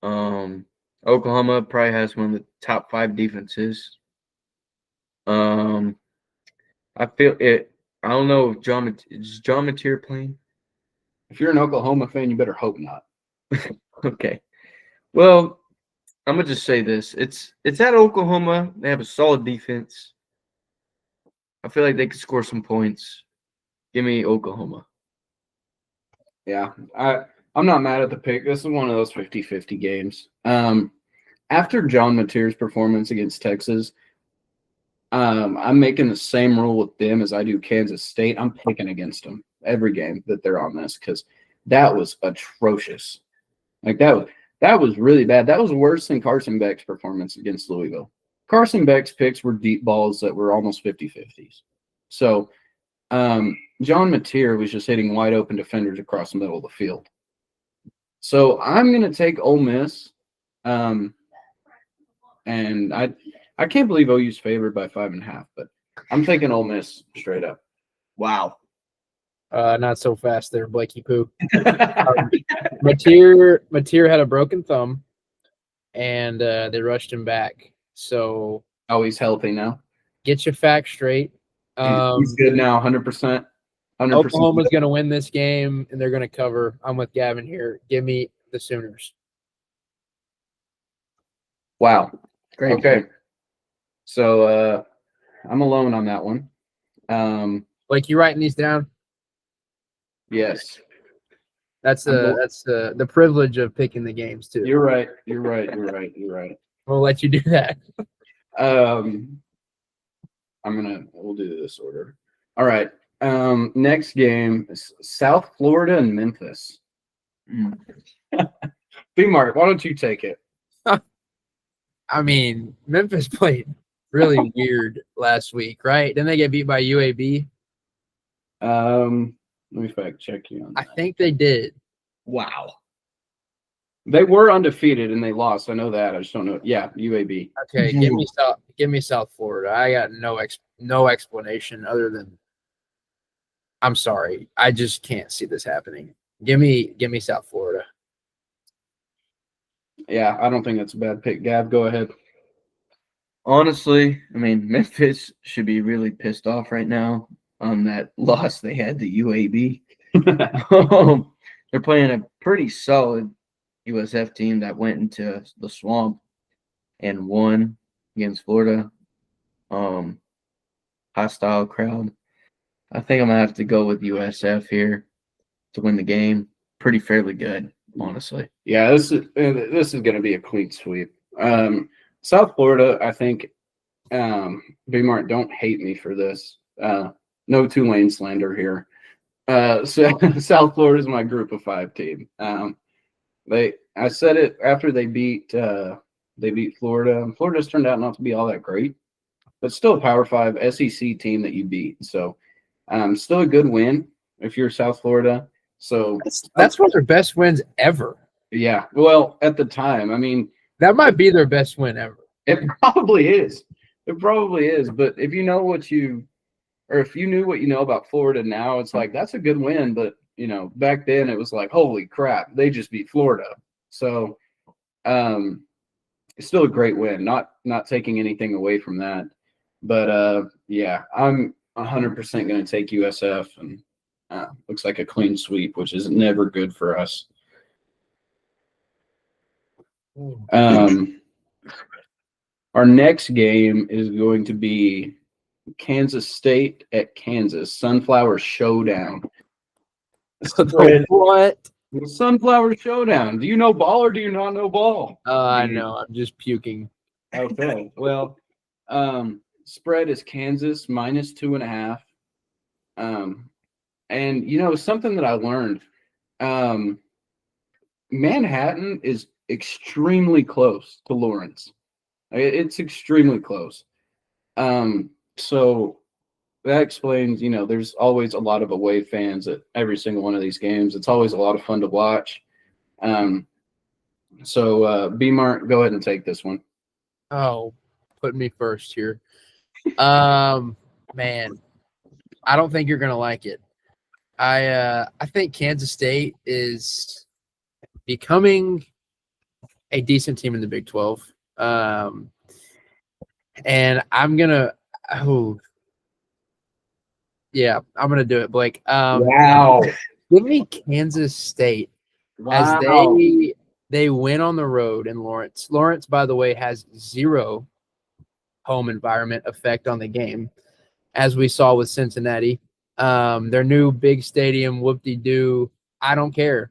Oklahoma probably has one of the top 5 defenses. I feel it. I don't know if is John Mateer playing. If you're an Oklahoma fan, you better hope not. Okay. Well, I'm gonna just say this. It's at Oklahoma. They have a solid defense. I feel like they could score some points. Give me Oklahoma. Yeah, I'm not mad at the pick. This is one of those 50-50 games. After John Mateer's performance against Texas, I'm making the same rule with them as I do Kansas State. I'm picking against them every game that they're on this because that was atrocious. Like that was really bad. That was worse than Carson Beck's performance against Louisville. Carson Beck's picks were deep balls that were almost 50-50s. So John Mateer was just hitting wide open defenders across the middle of the field. So I'm going to take Ole Miss. And I can't believe OU's favored by 5.5, but I'm taking Ole Miss straight up. Wow. Not so fast there, Blakey Poo. Mateer had a broken thumb, and they rushed him back. So He's healthy now. get your facts straight. He's good now, 100%. 100%. Oklahoma's going to win this game, and they're going to cover. I'm with Gavin here. Give me the Sooners. Wow. Great. Okay. So I'm alone on that one. Like, you writing these down? Yes, That's the privilege of picking the games too. you're right. You're right. You're right. You're right. We'll let you do that. We'll do this order. All right. Next game is South Florida and Memphis. B-Mark, why don't you take it? I mean, Memphis played really weird last week, right? Didn't they get beat by UAB? Let me fact check you on I that. think they did. Wow. They were undefeated and they lost. I know that. I just don't know. Yeah, UAB. Okay, give me South Florida. I got no explanation other than I'm sorry. I just can't see this happening. Give me South Florida. Yeah, I don't think that's a bad pick. Gav, go ahead. Honestly, I mean, Memphis should be really pissed off right now on that loss they had to UAB. They're playing a pretty solid USF team that went into the swamp and won against Florida. Hostile crowd. I think I'm gonna have to go with USF here to win the game. Pretty fairly good, honestly. Yeah, this is going to be a clean sweep. South Florida, I think. B-Mart, don't hate me for this. No Tulane slander here. So South Florida is my Group of 5 team. I said it after they beat Florida. Florida's turned out not to be all that great, but still a Power 5 SEC team that you beat. So, still a good win if you're South Florida. So That's one of their best wins ever. yeah. Well, at the time, I mean, That might be their best win ever. it probably is. It probably is. But if you know if you knew what you know about Florida now, it's like that's a good win. But back then it was like, holy crap, they just beat Florida. So, it's still a great win. Not taking anything away from that. But yeah, I'm 100% going to take USF, and looks like a clean sweep, which is never good for us. Our next game is going to be Kansas State at Kansas. Sunflower Showdown. What? Sunflower Showdown. Do you know ball or do you not know ball? I know. I'm just puking. Okay. Well, spread is Kansas -2.5. And something that I learned, Manhattan is extremely close to Lawrence. It's extremely close. So that explains, there's always a lot of away fans at every single one of these games. It's always a lot of fun to watch. So B-Mart, go ahead and take this one. Oh, put me first here. Man, I don't think you're gonna like it. I think Kansas State is becoming a decent team in the Big 12. And I'm gonna I'm gonna do it, Blake. Wow. Give me Kansas State as they win on the road in Lawrence. Lawrence, by the way, has zero home environment effect on the game, as we saw with Cincinnati. Their new big stadium, whoop-de-doo. I don't care.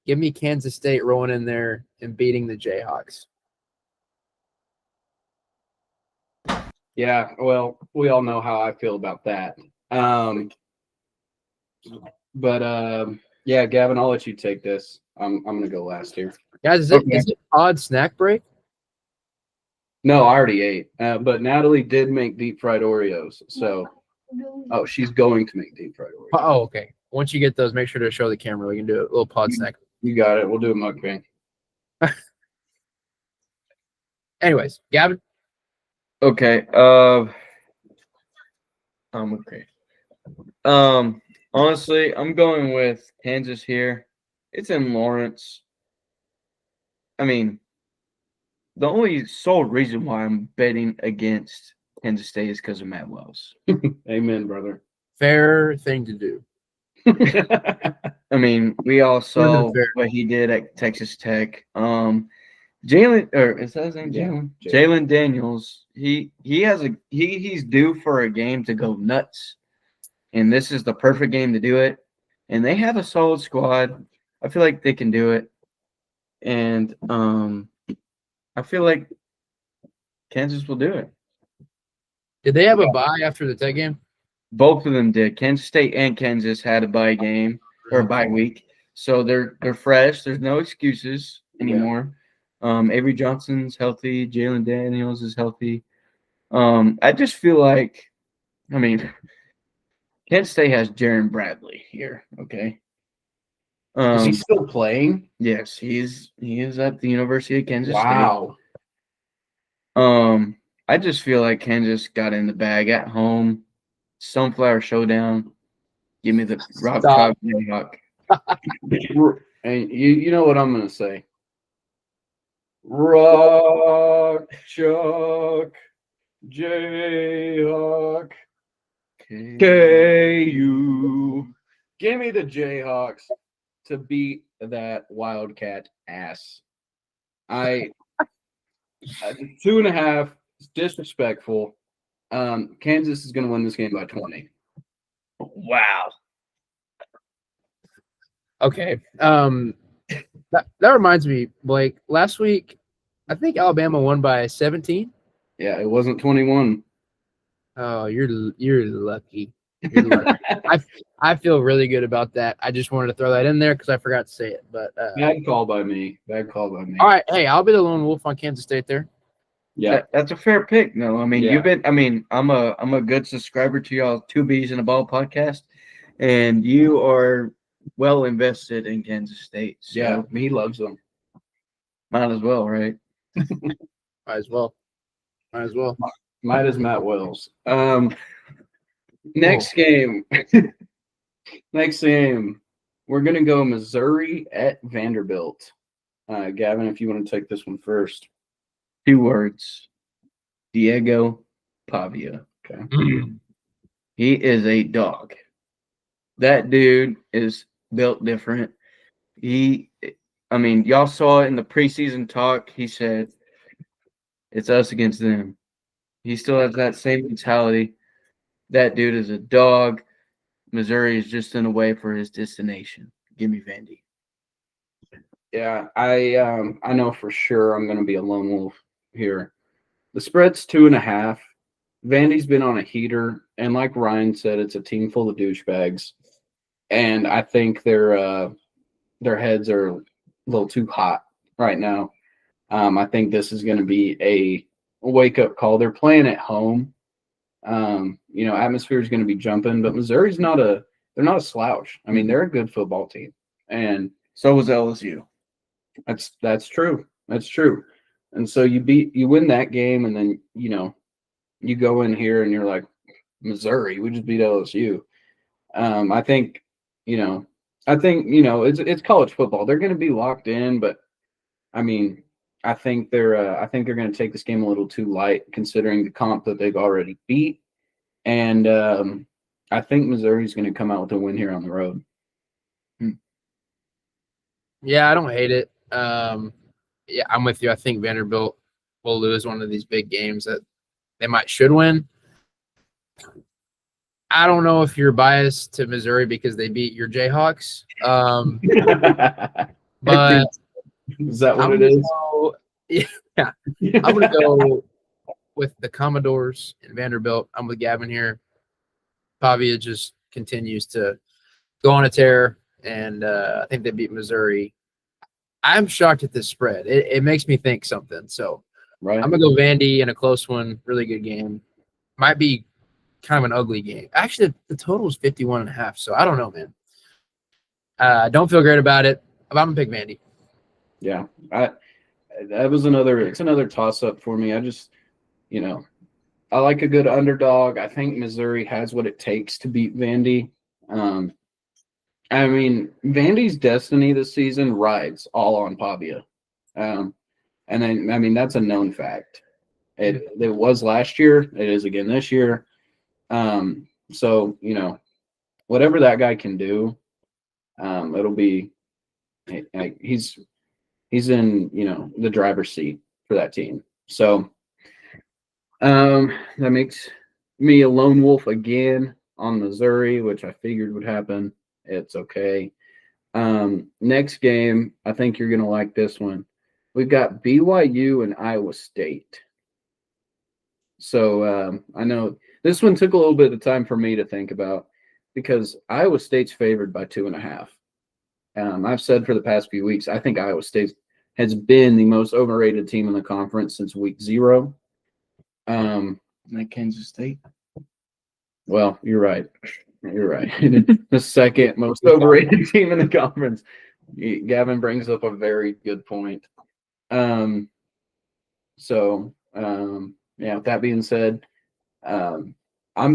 Give me Kansas State rolling in there and beating the Jayhawks. Yeah, well, we all know how I feel about that. Yeah, Gavin, I'll let you take this. I'm gonna go last here. Guys, is it odd snack break? No, I already ate. But Natalie did make deep fried Oreos. So she's going to make deep fried Oreos. Oh, okay. Once you get those, make sure to show the camera. We can do a little pod snack. You got it. We'll do a mukbang. Anyways, Gavin. Okay. I'm okay. Honestly, I'm going with Kansas here. It's in Lawrence. I mean, the only sole reason why I'm betting against Kansas State is because of Matt Wells. Amen, brother. Fair thing to do. I mean, we all saw what he did at Texas Tech. Is that his name? Yeah, Jalen Daniels, he's due for a game to go nuts, and this is the perfect game to do it. And they have a solid squad. I feel like they can do it, and I feel like Kansas will do it. Did they have a bye after the Tech game? Both of them did. Kansas State and Kansas had a bye game or a bye week, so they're fresh. There's no excuses anymore. Avery Johnson's healthy. Jalen Daniels is healthy. I just feel like, I mean, Kansas State has Jaron Bradley here. Okay. Is he still playing? Yes, he is at the University of Kansas Wow. State. I just feel like Kansas got in the bag at home. Sunflower Showdown. Give me the Rock Chalk Jayhawk. And you know what I'm gonna say. Rock Chalk Jayhawk KU. Give me the Jayhawks to beat that Wildcat ass. 2.5 is disrespectful. Kansas is going to win this game by 20. Wow. Okay. That reminds me, Blake. Last week, I think Alabama won by 17. Yeah, it wasn't 21. Oh, you're lucky. You're lucky. I feel really good about that. I just wanted to throw that in there because I forgot to say it. But Bad call by me. All right, hey, I'll be the lone wolf on Kansas State there. Yeah, That's a fair pick. No, I mean Yeah. I'm a good subscriber to y'all 2Bs in a Ball podcast, and you are well invested in Kansas State. So yeah, he loves them. might as well, right? Might as well. Might as Matt Wells. Next game. Next game. We're gonna go Missouri at Vanderbilt. Gavin, if you want to take this one first. 2 words. Diego Pavia. Okay. He is a dog. That dude is built different. Y'all saw it in the preseason talk. He said, it's us against them. He still has that same mentality. That dude is a dog. Missouri is just in a way for his destination. Give me Vandy. Yeah, I know for sure I'm gonna be a lone wolf here. The spread's 2.5. Vandy's been on a heater, and like Ryan said, it's a team full of douchebags. And I think their heads are a little too hot right now. I think this is going to be a wake-up call. They're playing at home. Atmosphere is going to be jumping, but Missouri's they're not a slouch. I mean, they're a good football team, and So was LSU. that's true. That's true. And so you win that game, and then you go in here and you're like, Missouri, we just beat LSU. I think it's college football. They're going to be locked in, but I mean, I think they're going to take this game a little too light considering the comp that they've already beat, and I think Missouri's going to come out with a win here on the road. Yeah, I don't hate it. Yeah, I'm with you. I think Vanderbilt will lose one of these big games that they should win. I don't know if you're biased to Missouri because they beat your Jayhawks. But Is that what it is? Yeah. I'm going to go with the Commodores and Vanderbilt. I'm with Gavin here. Pavia just continues to go on a tear, and I think they beat Missouri. I'm shocked at this spread. It makes me think something. So Right. I'm going to go Vandy in a close one. Really good game. Might be kind of an ugly game. Actually, the total is 51.5, so I don't know, man. Don't feel great about it. But I'm going to pick Vandy. Yeah. It's another toss-up for me. I just, I like a good underdog. I think Missouri has what it takes to beat Vandy. Vandy's destiny this season rides all on Pavia. And then, that's a known fact. It was last year. It is again this year. So, whatever that guy can do, it'll be he's in, the driver's seat for that team. So That makes me a lone wolf again on Missouri, which I figured would happen. It's okay. Next game, I think you're gonna like this one. We've got BYU and Iowa State. So I know this one took a little bit of time for me to think about because Iowa State's favored by 2.5. I've said for the past few weeks, I think Iowa State has been the most overrated team in the conference since week 0. Like Kansas State. Well, you're right. You're right. The second most overrated team in the conference. Gavin brings up a very good point. Yeah, with that being said, I'm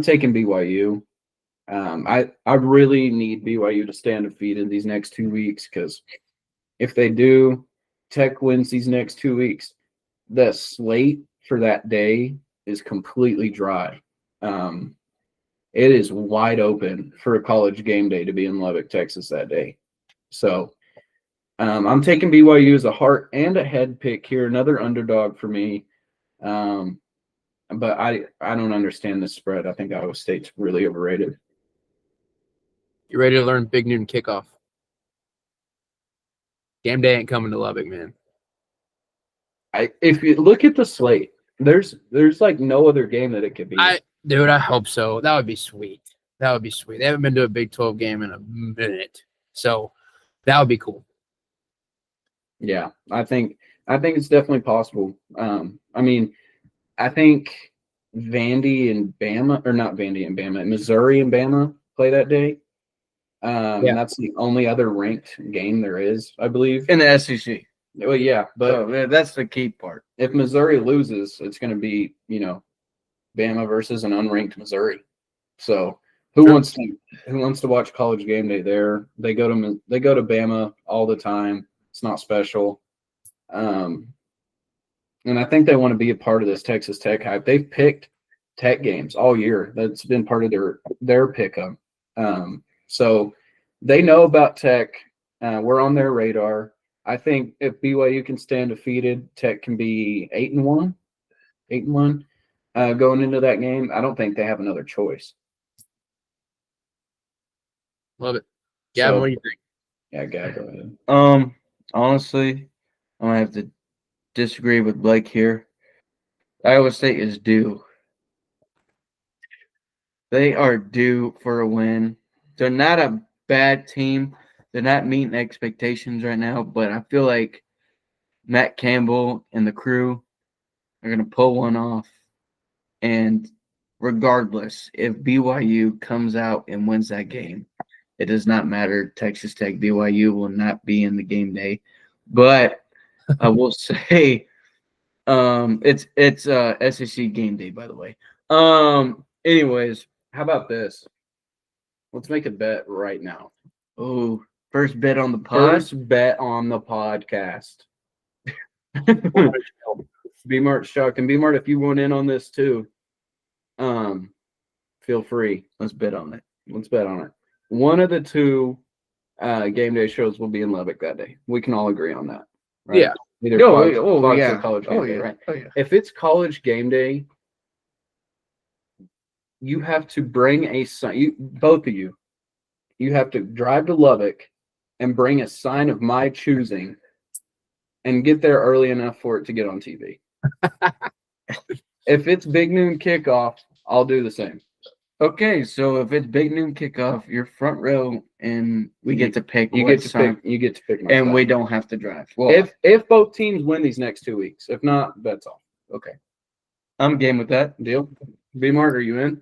taking BYU. I really need BYU to stand defeated these next 2 weeks because if they do, Tech wins these next 2 weeks. The slate for that day is completely dry. It is wide open for a college game day to be in Lubbock, Texas that day. So I'm taking BYU as a heart and a head pick here, another underdog for me. But I don't understand this spread. I think Iowa State's really overrated. You ready to learn big noon kickoff? Game day ain't coming to Lubbock, man. If you look at the slate, there's like no other game that it could be. Dude, I hope so. That would be sweet. That would be sweet. They haven't been to a Big 12 game in a minute, so that would be cool. Yeah, I think it's definitely possible. I mean, I think Vandy and Bama, or not Vandy and Bama, Missouri and Bama play that day. That's the only other ranked game there is, I believe. In the SEC. Well, yeah, but that's the key part. If Missouri loses, it's going to be, Bama versus an unranked Missouri. So who wants to watch college game day there? They go to Bama all the time. It's not special. And I think they want to be a part of this Texas Tech hype. They've picked Tech games all year. That's been part of their pick 'em. So they know about Tech. We're on their radar. I think if BYU can stand defeated, Tech can be 8-1. Going into that game. I don't think they have another choice. Love it. Gavin, what do you think? Yeah, Gavin, go ahead. Honestly, I'm gonna have to disagree with Blake here. Iowa State is due. They are due for a win. They're not a bad team. They're not meeting expectations right now, but I feel like Matt Campbell and the crew are going to pull one off. And regardless, if BYU comes out and wins that game, it does not matter. Texas Tech, BYU will not be in the game day. But I will say it's SEC game day, by the way. Anyways, how about this? Let's make a bet right now. Oh, first bet on the pod? First bet on the podcast. B-Mart shocked. And B-Mart, if you want in on this too, feel free. Let's bet on it. Let's bet on it. One of the two game day shows will be in Lubbock that day. We can all agree on that. Right? Yeah. Either Fox or college game day, right? Oh, yeah. If it's college game day, you have to bring a sign. Both of you have to drive to Lubbock and bring a sign of my choosing and get there early enough for it to get on TV. If it's big noon kickoff, I'll do the same. Okay, so if it's big noon kickoff, you're front row and we get to pick. You get to pick. And side. We don't have to drive. Well, if both teams win these next 2 weeks, if not, that's all. Okay, I'm game with that. Deal. B-Mart, are you in?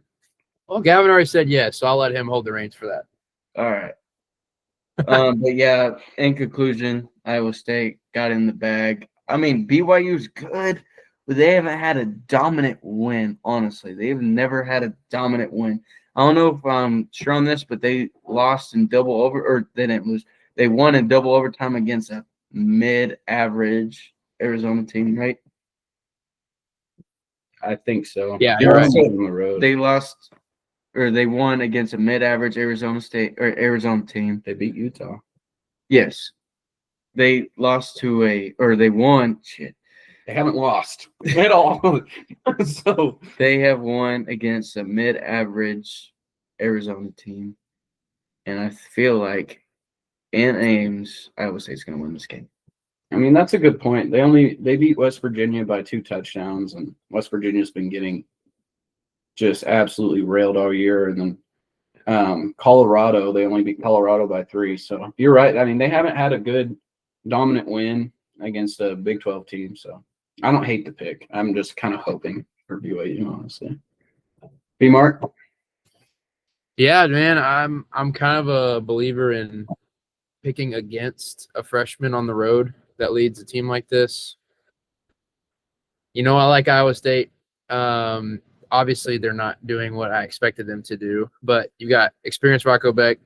Well, Gavin already said yes, so I'll let him hold the reins for that. All right. But yeah, in conclusion, Iowa State got in the bag. I mean, BYU's good, but they haven't had a dominant win, honestly. They've never had a dominant win. I don't know if I'm sure on this, but they lost in double over, or they didn't lose. They won in double overtime against a mid-average Arizona team, right? I think so. Yeah, you're right. They lost, or they won against a mid-average Arizona team. They beat Utah. Yes. They lost to they won They haven't lost at all. So They have won against a mid-average Arizona team, and I feel like in Ames, Iowa State's going to win this game. I mean, that's a good point. They beat West Virginia by 2 touchdowns, and West Virginia's been getting just absolutely railed all year. And then Colorado, they only beat Colorado by 3. So you're right. I mean, they haven't had a good dominant win against a Big 12 team. So I don't hate the pick. I'm just kind of hoping for BYU, honestly. B-Mark? Yeah, man, I'm kind of a believer in picking against a freshman on the road that leads a team like this. You know, I like Iowa State. Obviously, they're not doing what I expected them to do, but you got experienced Rocco Beck,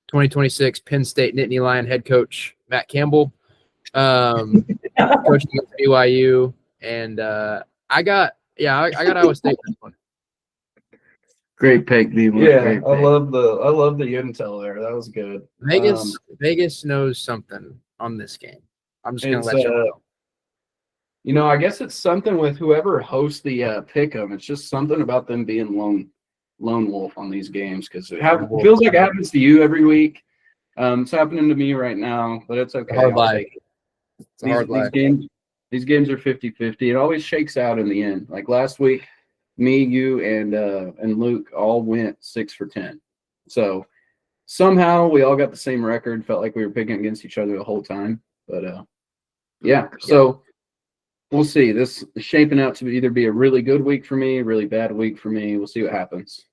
2026 Penn State Nittany Lion head coach Matt Campbell, coaching at BYU, and I got Iowa State this one. Great pick, B-Mark. Yeah, Great pick. I love the intel there. That was good. Vegas knows something on this game. I'm just gonna let you know. You know, I guess it's something with whoever hosts the pick'em. It's just something about them being lone wolf on these games because it feels like it happens to you every week. It's happening to me right now, but it's okay. Hard life. It's a hard life. These games are 50-50. It always shakes out in the end. Like last week, me, you, and Luke all went 6 for 10. So somehow we all got the same record. Felt like we were picking against each other the whole time. But yeah. So we'll see. This is shaping out to either be a really good week for me, a really bad week for me. We'll see what happens.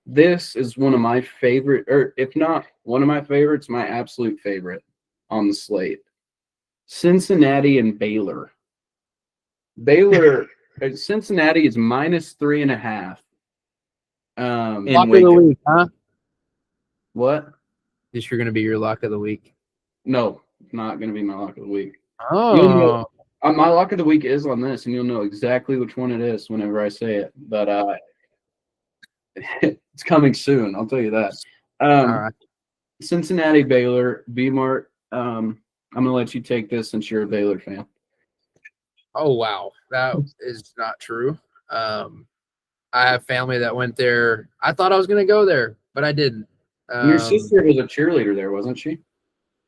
This is one of my favorite, or if not one of my favorites, my absolute favorite on the slate. Cincinnati and Baylor. Cincinnati is -3.5. Lock of the week, huh? What? This you're going to be your lock of the week. No, not going to be my lock of the week. Oh. My lock of the week is on this, and you'll know exactly which one it is whenever I say it. But it's coming soon. I'll tell you that. All right. Cincinnati, Baylor, B-Mart. I'm going to let you take this since you're a Baylor fan. Oh, wow. That is not true. I have family that went there. I thought I was going to go there, but I didn't. Your sister was a cheerleader there, wasn't she?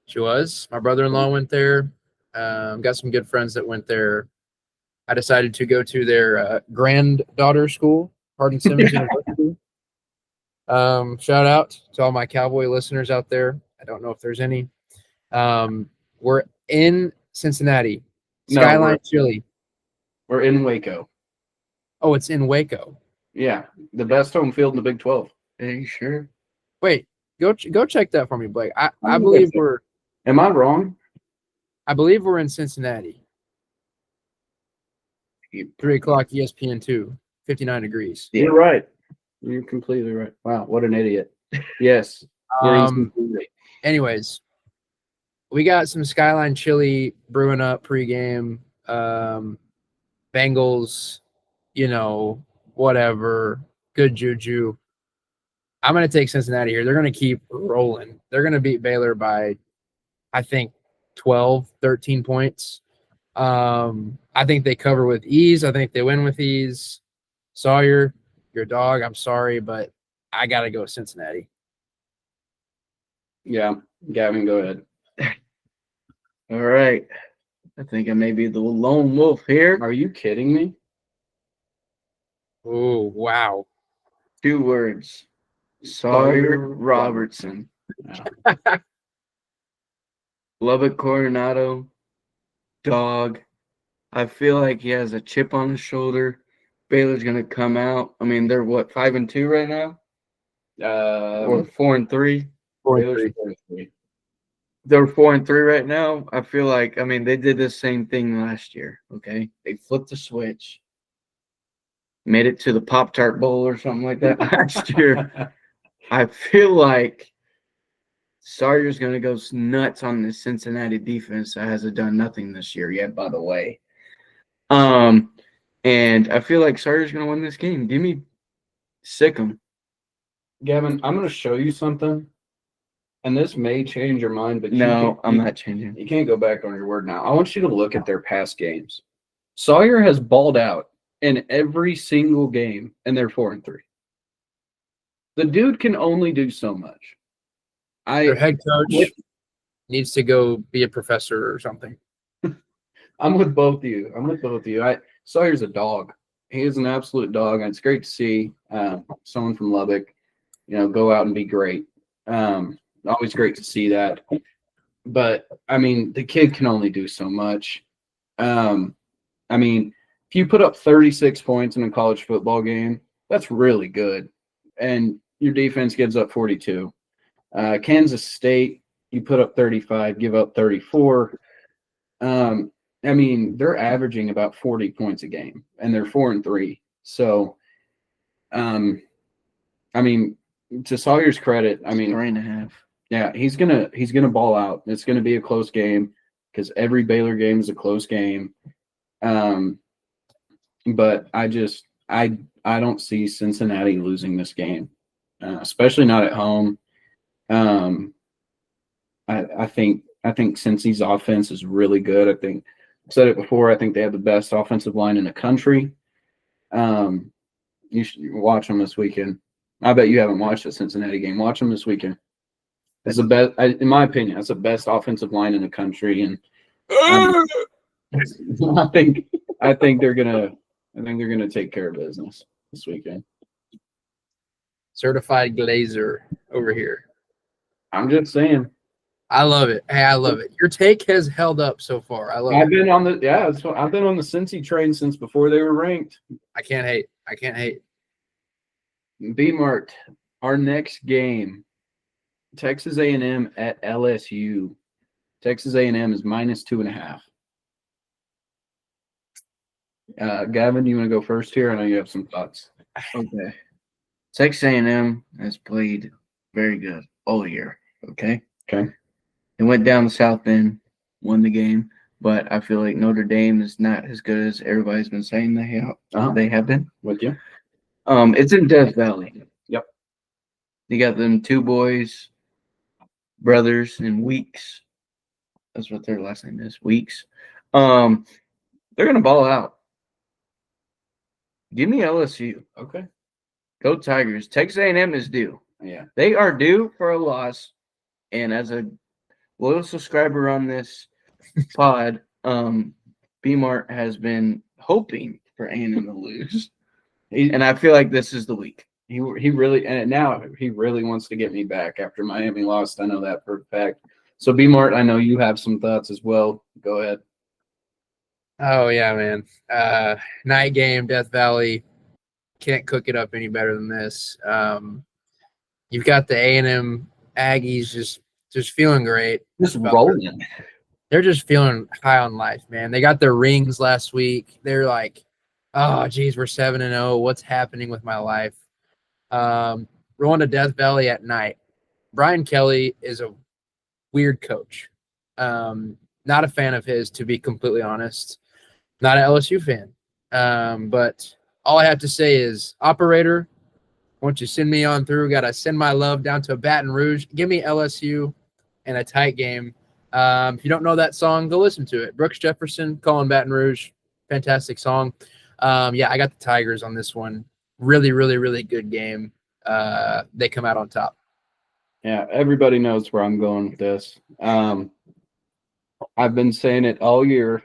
She was. My brother-in-law went there. Got some good friends that went there. I decided to go to their granddaughter school, Hardin Simmons University. Shout out to all my Cowboy listeners out there. I don't know if there's any. We're in Cincinnati. Skyline Chili. We're in Waco. Oh, it's in Waco. Yeah, the best home field in the Big 12. Are you sure? Wait, go check that for me, Blake. I believe we're. Am I wrong? I believe we're in Cincinnati. 3 o'clock ESPN 2, 59 degrees. You're right. You're completely right. Wow, what an idiot. Yes. Anyways, we got some Skyline Chili brewing up pregame. Bengals, whatever. Good juju. I'm going to take Cincinnati here. They're going to keep rolling. They're going to beat Baylor by, I think, 12, 13 points. I think they cover with ease. I think they win with ease. Sawyer, your dog, I'm sorry, but I got to go Cincinnati. Yeah, Gavin, go ahead. All right. I think I may be the lone wolf here. Are you kidding me? Oh, wow. 2 words. Sawyer Robertson. Yeah. Lubbock Coronado. Dog. I feel like he has a chip on his shoulder. Baylor's going to come out. I mean, they're what, 5-2 right now? Or 4-3? 4-3. They're 4-3 right now. I feel like, they did the same thing last year. Okay, they flipped the switch, made it to the Pop-Tart Bowl or something like that last year. I feel like Sawyer's going to go nuts on the Cincinnati defense that hasn't done nothing this year yet, by the way. And I feel like Sawyer's going to win this game. Give me Sick'em. Gavin, I'm going to show you something and this may change your mind, but No, I'm not changing. You can't go back on your word now. I want you to look at their past games. Sawyer has balled out in every single game, and they're 4-3. The dude can only do so much. Their head coach needs to go be a professor or something. I'm with both of you. Sawyer's a dog. He is an absolute dog, and it's great to see someone from Lubbock, go out and be great. Always great to see that. But I mean, the kid can only do so much. I mean, if you put up 36 points in a college football game, that's really good. And your defense gives up 42. Kansas State, you put up 35, give up 34. I mean, they're averaging about 40 points a game, and they're 4-3. So, I mean, to Sawyer's credit, I mean, 3.5. yeah, he's gonna ball out. It's gonna be a close game because every Baylor game is a close game. But I don't see Cincinnati losing this game, especially not at home. I think Cincy's offense is really good. I think I've said it before. I think they have the best offensive line in the country. You should watch them this weekend. I bet you haven't watched a Cincinnati game. Watch them this weekend. It's the best, in my opinion. That's the best offensive line in the country, and I think they're gonna take care of business this weekend. Certified Glazer over here. I'm just saying. I love it. Hey, I love it. Your take has held up so far. I love it. I've been on the Cincy train since before they were ranked. I can't hate. B-Mart, our next game, Texas A&M at LSU. Texas A&M is -2.5. Gavin, you want to go first here? I know you have some thoughts. Okay. Texas A&M has played very good all year. Okay. They went down the South Bend, won the game, but I feel like Notre Dame is not as good as everybody's been saying they have been. With you? It's in Death Valley. Yep. You got them two boys, brothers in Weeks. That's what their last name is, Weeks. They're gonna ball out. Give me LSU. Okay. Go Tigers. Texas A&M is due. Yeah. They are due for a loss. And as a loyal subscriber on this pod, B-Mart has been hoping for A&M to lose. And I feel like this is the week. He really wants to get me back after Miami lost. I know that for a fact. So B-Mart, I know you have some thoughts as well. Go ahead. Oh yeah, man. Night game, Death Valley. Can't cook it up any better than this. You've got the A&M Aggies just feeling great. Just rolling. They're just feeling high on life, man. They got their rings last week. They're like, oh, geez, we're 7-0. What's happening with my life? Rolling to Death Valley at night. Brian Kelly is a weird coach. Not a fan of his, to be completely honest. Not an LSU fan. But all I have to say is, operator, won't you send me on through? Got to send my love down to Baton Rouge. Give me LSU in a tight game. If you don't know that song, go listen to it. Brooks Jefferson, Calling Baton Rouge. Fantastic song. Yeah, I got the Tigers on this one. Really, really, really good game. They come out on top. Yeah, everybody knows where I'm going with this. I've been saying it all year.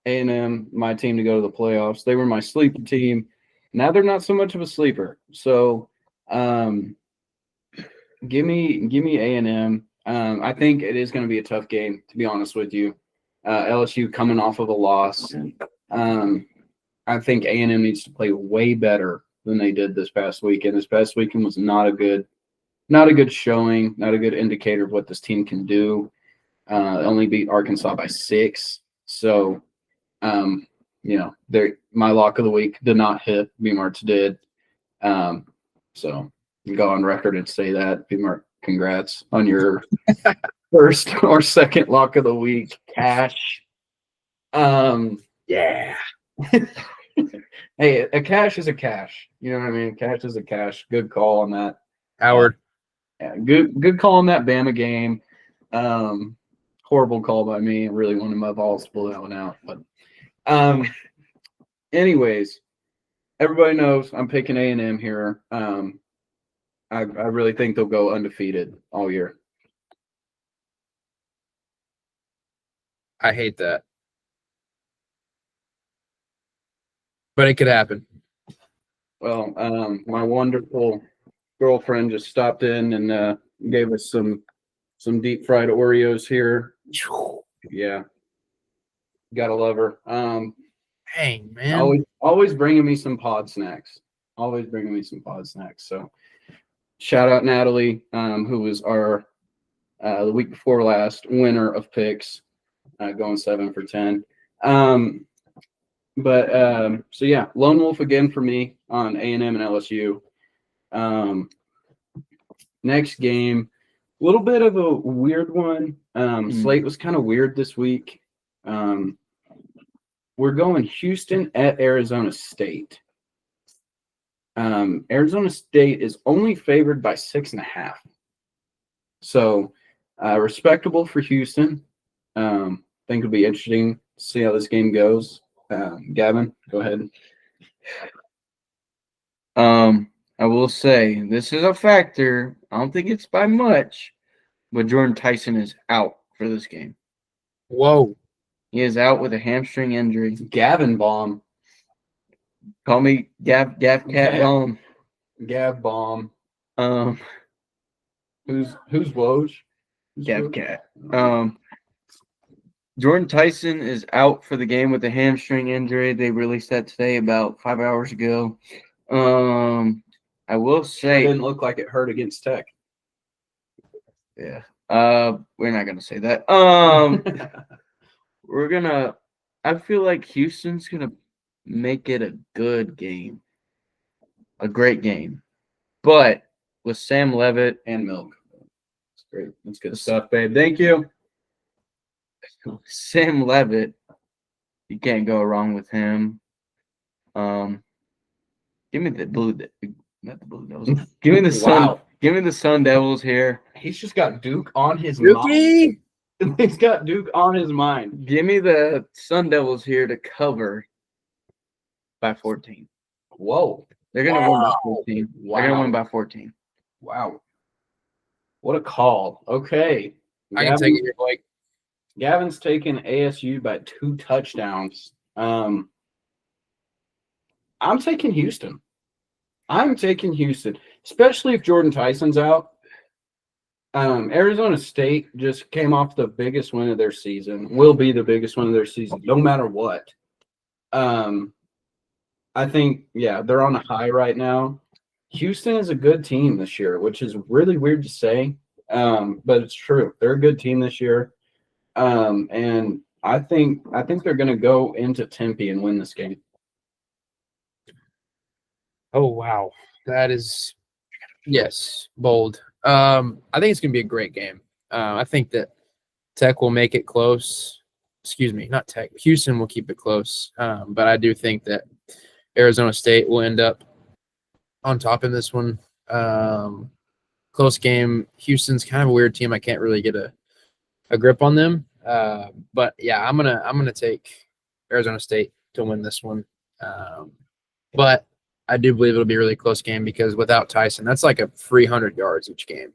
A&M, my team to go to the playoffs. They were my sleeper team. Now they're not so much of a sleeper. So give me A&M. I think it is going to be a tough game, to be honest with you. LSU coming off of a loss. I think A&M needs to play way better than they did this past weekend. This past weekend was not a good showing, not a good indicator of what this team can do. Only beat Arkansas by 6. So, my lock of the week did not hit. B-Mart's did. So go on record and say that. B-Mart, congrats on your first or second lock of the week. Cash. Yeah. Hey, a cash is a cash. You know what I mean? Cash is a cash. Good call on that. Howard. Yeah, good call on that Bama game. Horrible call by me. I really wanted my Vols to pull that one out. But anyways, everybody knows I'm picking A&M here. I really think they'll go undefeated all year. I hate that. But it could happen. Well, my wonderful girlfriend just stopped in and gave us some deep fried Oreos here. Yeah, gotta love her. Dang, man. Always bringing me some pod snacks. Always bringing me some pod snacks. So shout out Natalie, who was our the week before last winner of picks, going 7 for 10. So yeah, Lone Wolf again for me on A&M and LSU. Next game, a little bit of a weird one. Slate was kind of weird this week. We're going Houston at Arizona State. Arizona State is only favored by 6.5. So respectable for Houston. Think it'll be interesting to see how this game goes. Gavin, go ahead. I will say this is a factor. I don't think it's by much, but Jordan Tyson is out for this game. Whoa. He is out with a hamstring injury. Gavin bomb. Call me Gav Cat Bomb. Gav bomb. Who's Woj? Gav Cat? Jordan Tyson is out for the game with a hamstring injury. They released that today about 5 hours ago. I will say it didn't look like it hurt against Tech. Yeah. We're not gonna say that. I feel like Houston's gonna make it a good game. A great game. But with Sam Levitt and Milk. That's great. That's good stuff, babe. Thank you. Sam Levitt, you can't go wrong with him. Give me the blue, not the Blue Devils. Give me the Sun. Wow. Give me the Sun Devils here. He's just got Duke on his mind. He's got Duke on his mind. Give me the Sun Devils here to cover by 14. Whoa. They're gonna win by 14. Wow. They're gonna win by 14. Wow. What a call. Okay. I can take it here, Blake. Gavin's taking ASU by 2 touchdowns. I'm taking Houston. Especially if Jordan Tyson's out. Arizona State just came off the biggest win of their season. Will be the biggest win of their season, no matter what. I think, they're on a high right now. Houston is a good team this year, which is really weird to say, but it's true. They're a good team this year. And I think they're going to go into Tempe and win this game. Oh, wow. That is, yes, bold. I think it's going to be a great game. I think that Tech will make it close. Excuse me, not Tech. Houston will keep it close. But I do think that Arizona State will end up on top in this one. Close game. Houston's kind of a weird team. I can't really get a grip on them. But yeah, I'm gonna take Arizona State to win this one. But I do believe it'll be a really close game because without Tyson, that's like a 300 yards each game.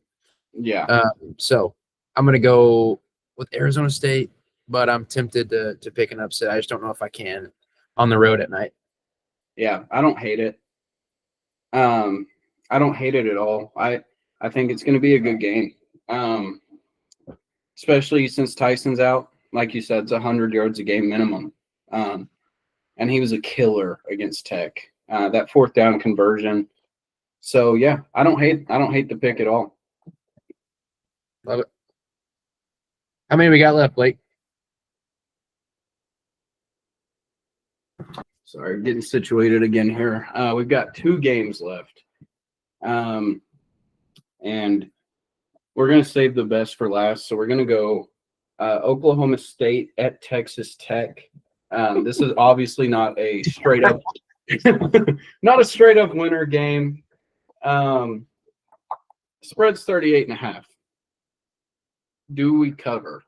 Yeah. So I'm gonna go with Arizona State, but I'm tempted to pick an upset. I just don't know if I can on the road at night. Yeah, I don't hate it. I don't hate it at all. I think it's going to be a good game. Especially since Tyson's out. Like you said, it's 100 yards a game minimum. And he was a killer against Tech. That 4th down conversion. So yeah, I don't hate the pick at all. Love it. How many we got left, Blake? Sorry, getting situated again here. We've got 2 games left. And we're going to save the best for last. So we're going to go Oklahoma State at Texas Tech. This is obviously not a straight up winner game. Spread's 38.5. Do we cover?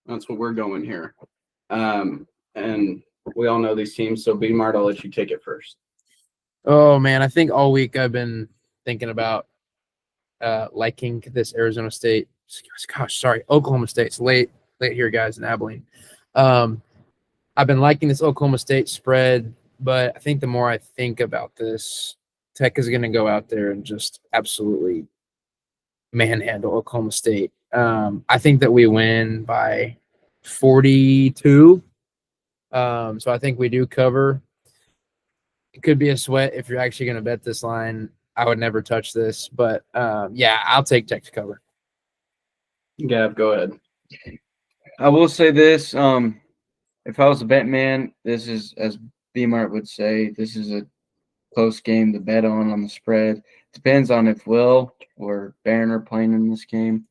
That's what we're going here. And we all know these teams. So B-Mart, I'll let you take it first. Oh man, I think all week I've been thinking about liking this Arizona State. Gosh, sorry, Oklahoma State. It's late here, guys, in Abilene. I've been liking this Oklahoma State spread, but I think the more I think about this, Tech is going to go out there and just absolutely manhandle Oklahoma State. I think that we win by 42. So I think we do cover. It could be a sweat if you're actually going to bet this line. I would never touch this, but yeah, I'll take Tech to cover. Gav, go ahead. I will say this. If I was a bet man, this is, as B-Mart would say, this is a close game to bet on the spread. Depends on if Will or Barron are playing in this game.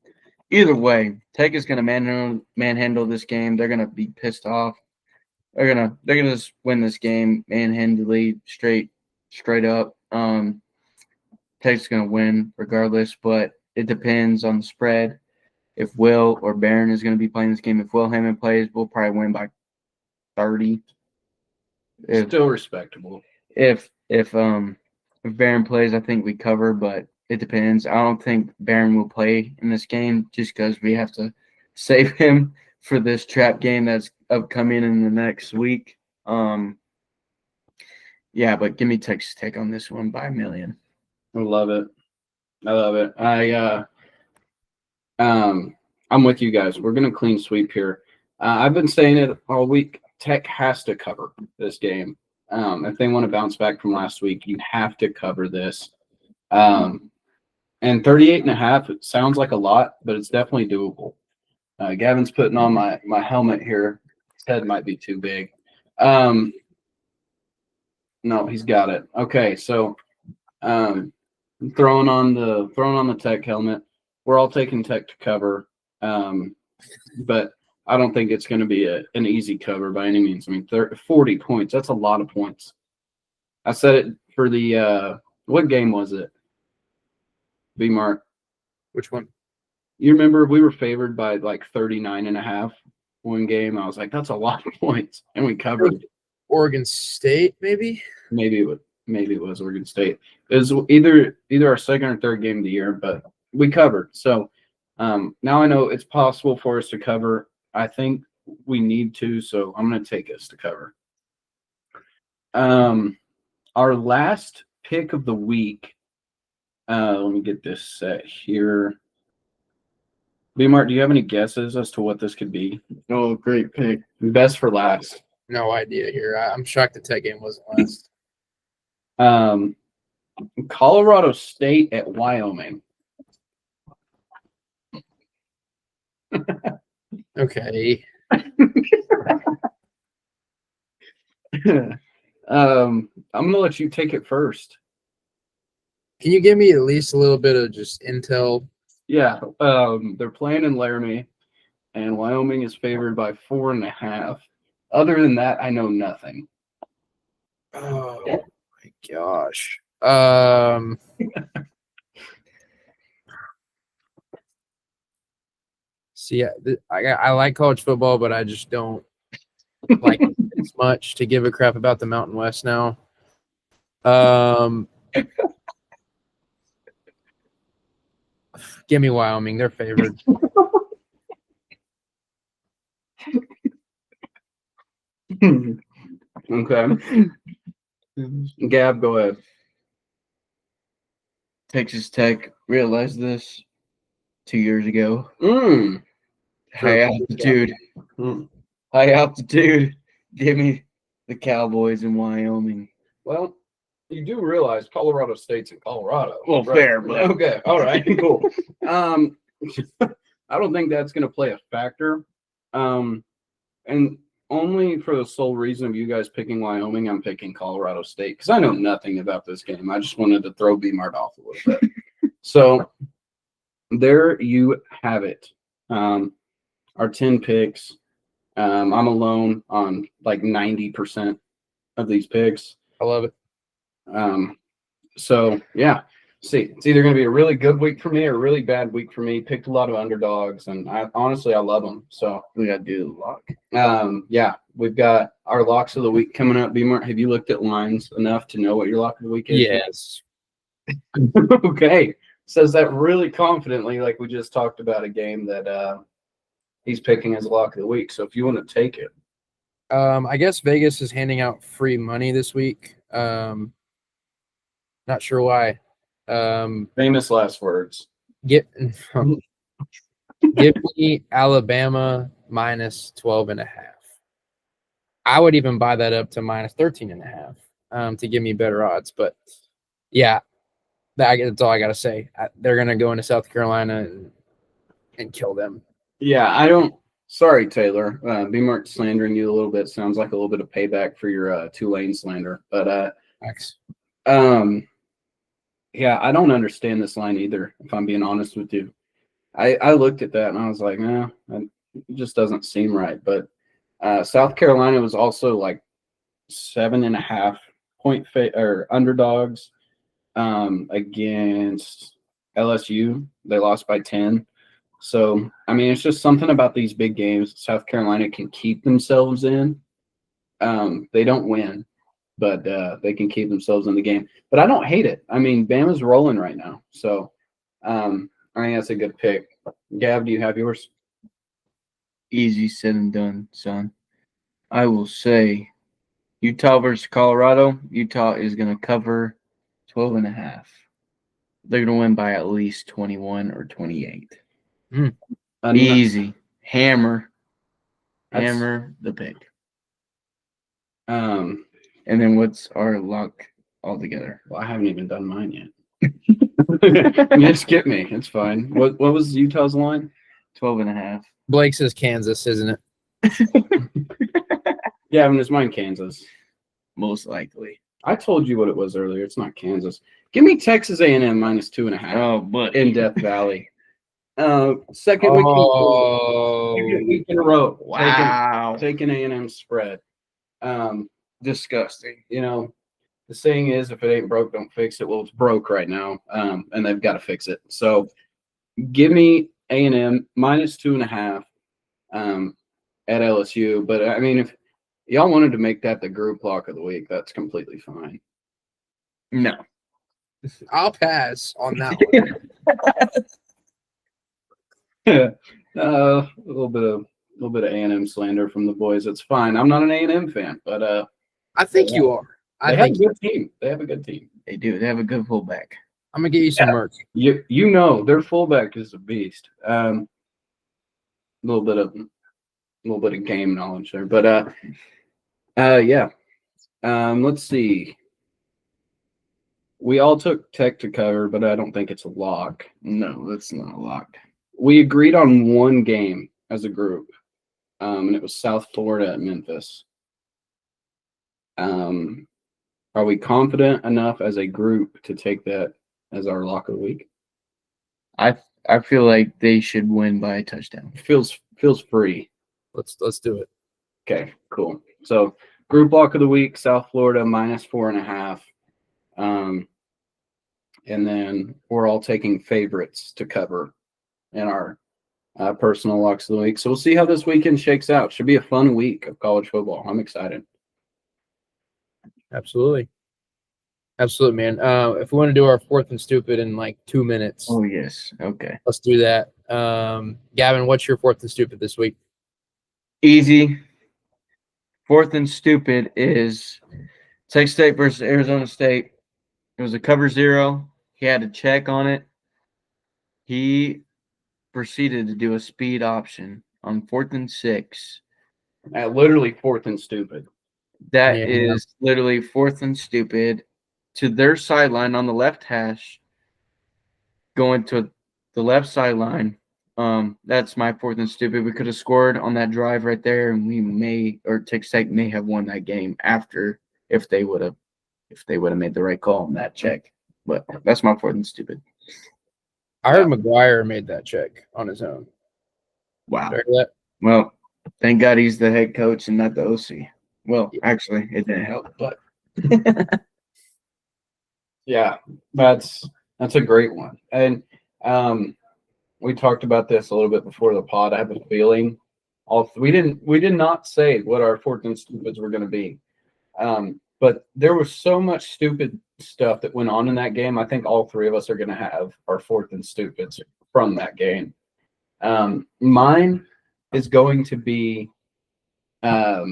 Either way, Tech is going to manhandle this game. They're going to be pissed off. They're gonna just win this game manhandedly, straight up. Tech's going to win regardless, but it depends on the spread. If Will or Barron is going to be playing this game, if Will Hammond plays, we'll probably win by 30. Still respectable. If Barron plays, I think we cover, but it depends. I don't think Barron will play in this game just because we have to save him for this trap game that's upcoming in the next week. Yeah, but give me Texas Tech on this one by 1 million. I love it. I'm with you guys. We're gonna clean sweep here. I've been saying it all week. Tech has to cover this game. If they want to bounce back from last week, you have to cover this. And 38.5, it sounds like a lot, but it's definitely doable. Gavin's putting on my helmet here. His head might be too big. No, he's got it. Okay, so throwing on the Tech helmet. We're all taking Tech to cover, but I don't think it's going to be an easy cover by any means. I mean, 40 points, that's a lot of points. I said it for the what game was it? B-Mart. Which one? You remember we were favored by like 39.5 one game. I was like, that's a lot of points, and we covered. Oregon State, maybe? Maybe it was Oregon State. It was either our second or third game of the year, but we covered. So now I know it's possible for us to cover. I think we need to, so I'm going to take us to cover. Our last pick of the week. Let me get this set here. B-Mart, do you have any guesses as to what this could be? Oh, great pick. Best for last. No idea here. I'm shocked the Tech game wasn't last. Colorado State at Wyoming. Okay. I'm gonna let you take it first. Can you give me at least a little bit of just intel? Yeah, they're playing in Laramie, and Wyoming is favored by 4.5. Other than that, I know nothing. Oh my gosh. See, I like college football, but I just don't like it as much to give a crap about the Mountain West now. Give me Wyoming. They're favored. Okay. Gab, go ahead. Texas Tech realized this 2 years ago. High altitude. High altitude. Give me the Cowboys in Wyoming. Well, you do realize Colorado State's in Colorado. Well, right? fair, but Okay, all right, cool. I don't think that's going to play a factor. And only for the sole reason of you guys picking Wyoming, I'm picking Colorado State because I know nothing about this game. I just wanted to throw B-Mart off a little bit. So there you have it. Our 10 picks. I'm alone on like 90% of these picks. I love it. So yeah. See, it's either going to be a really good week for me or a really bad week for me. Picked a lot of underdogs, and I love them. So We got to do the lock. yeah, we've got our locks of the week coming up. B-Mart, have you looked at lines enough to know what your lock of the week is? Yes. Okay. Says that really confidently, like we just talked about a game that he's picking as a lock of the week. So if you want to take it. I guess Vegas is handing out free money this week. Not sure why. Famous last words. Give me Alabama minus 12.5. I would even buy that up to minus 13.5 to give me better odds. But yeah, that's all I got to say. They're going to go into South Carolina and kill them. Yeah, I don't. Sorry, Taylor. B-Mart slandering you a little bit. Sounds like a little bit of payback for your Tulane slander. But Thanks. yeah, I don't understand this line either, if I'm being honest with you. I looked at that and I was like, no, it just doesn't seem right. But South Carolina was also like 7.5 point or underdogs against LSU. They lost by 10. So, I mean, it's just something about these big games South Carolina can keep themselves in. They don't win, but they can keep themselves in the game. But I don't hate it. I mean, Bama's rolling right now. So I think that's a good pick. Gav, do you have yours? Easy said and done, son. I will say Utah versus Colorado. Utah is going to cover 12.5. They're going to win by at least 21 or 28. Easy. Hammer the pick. Um, And then what's our luck altogether? well, I haven't even done mine yet. You skip me. It's fine. What was Utah's line? 12.5. Blake says Kansas, isn't it? Gavin, is mine Kansas? Most likely. I told you what it was earlier. It's not Kansas. Give me Texas A&M minus 2.5 Oh, but in Death Valley. Second week in a row. Wow. Taking A&M spread. Disgusting. You know, the saying is, if it ain't broke, don't fix it. Well, it's broke right now, and they've got to fix it. So give me A&M minus 2.5 at LSU. But, I mean, if y'all wanted to make that the group lock of the week, that's completely fine. No. I'll pass on that one. A little bit of A&M slander from the boys. It's fine. I'm not an A&M fan, but I think you are. they have a good team. They have a good team. They do. They have a good fullback. I'm gonna get you some merch. You know their fullback is a beast. A little bit of game knowledge there, but yeah. Let's see. We all took Tech to cover, but I don't think it's a lock. No, that's not a lock. We agreed on one game as a group, and it was South Florida at Memphis. Are we confident enough as a group to take that as our lock of the week? I feel like they should win by a touchdown. Feels free. Let's do it. Okay, cool. So group lock of the week, South Florida minus 4.5. And then we're all taking favorites to cover in our personal locks of the week. So we'll see how this weekend shakes out. Should be a fun week of college football. I'm excited. Absolutely, man. If we want to do our fourth and stupid in like 2 minutes, Oh, yes. Okay. let's do that. Gavin, what's your fourth and stupid this week? Easy. Fourth and stupid is Texas State versus Arizona State. It was a cover 0. He had a check on it. He proceeded to do a speed option on 4th and 6. Literally fourth and stupid. That Yeah. is literally 4th and stupid to their sideline on the left hash, going to the left sideline. That's my 4th and stupid. We could have scored on that drive right there, and Texas Tech may have won that game after if they would have made the right call on that check. But that's my 4th and stupid. I heard McGuire made that check on his own. Wow. Did you hear that? Well, thank God he's the head coach and not the OC. Well, actually, it didn't help, but Yeah, that's That's a great one. And we talked about this a little bit before the pod. I have a feeling we did not say what our fourth and stupids were going to be. But there was so much stupid stuff that went on in that game. I think all three of us are going to have our fourth and stupids from that game. Mine is going to be, I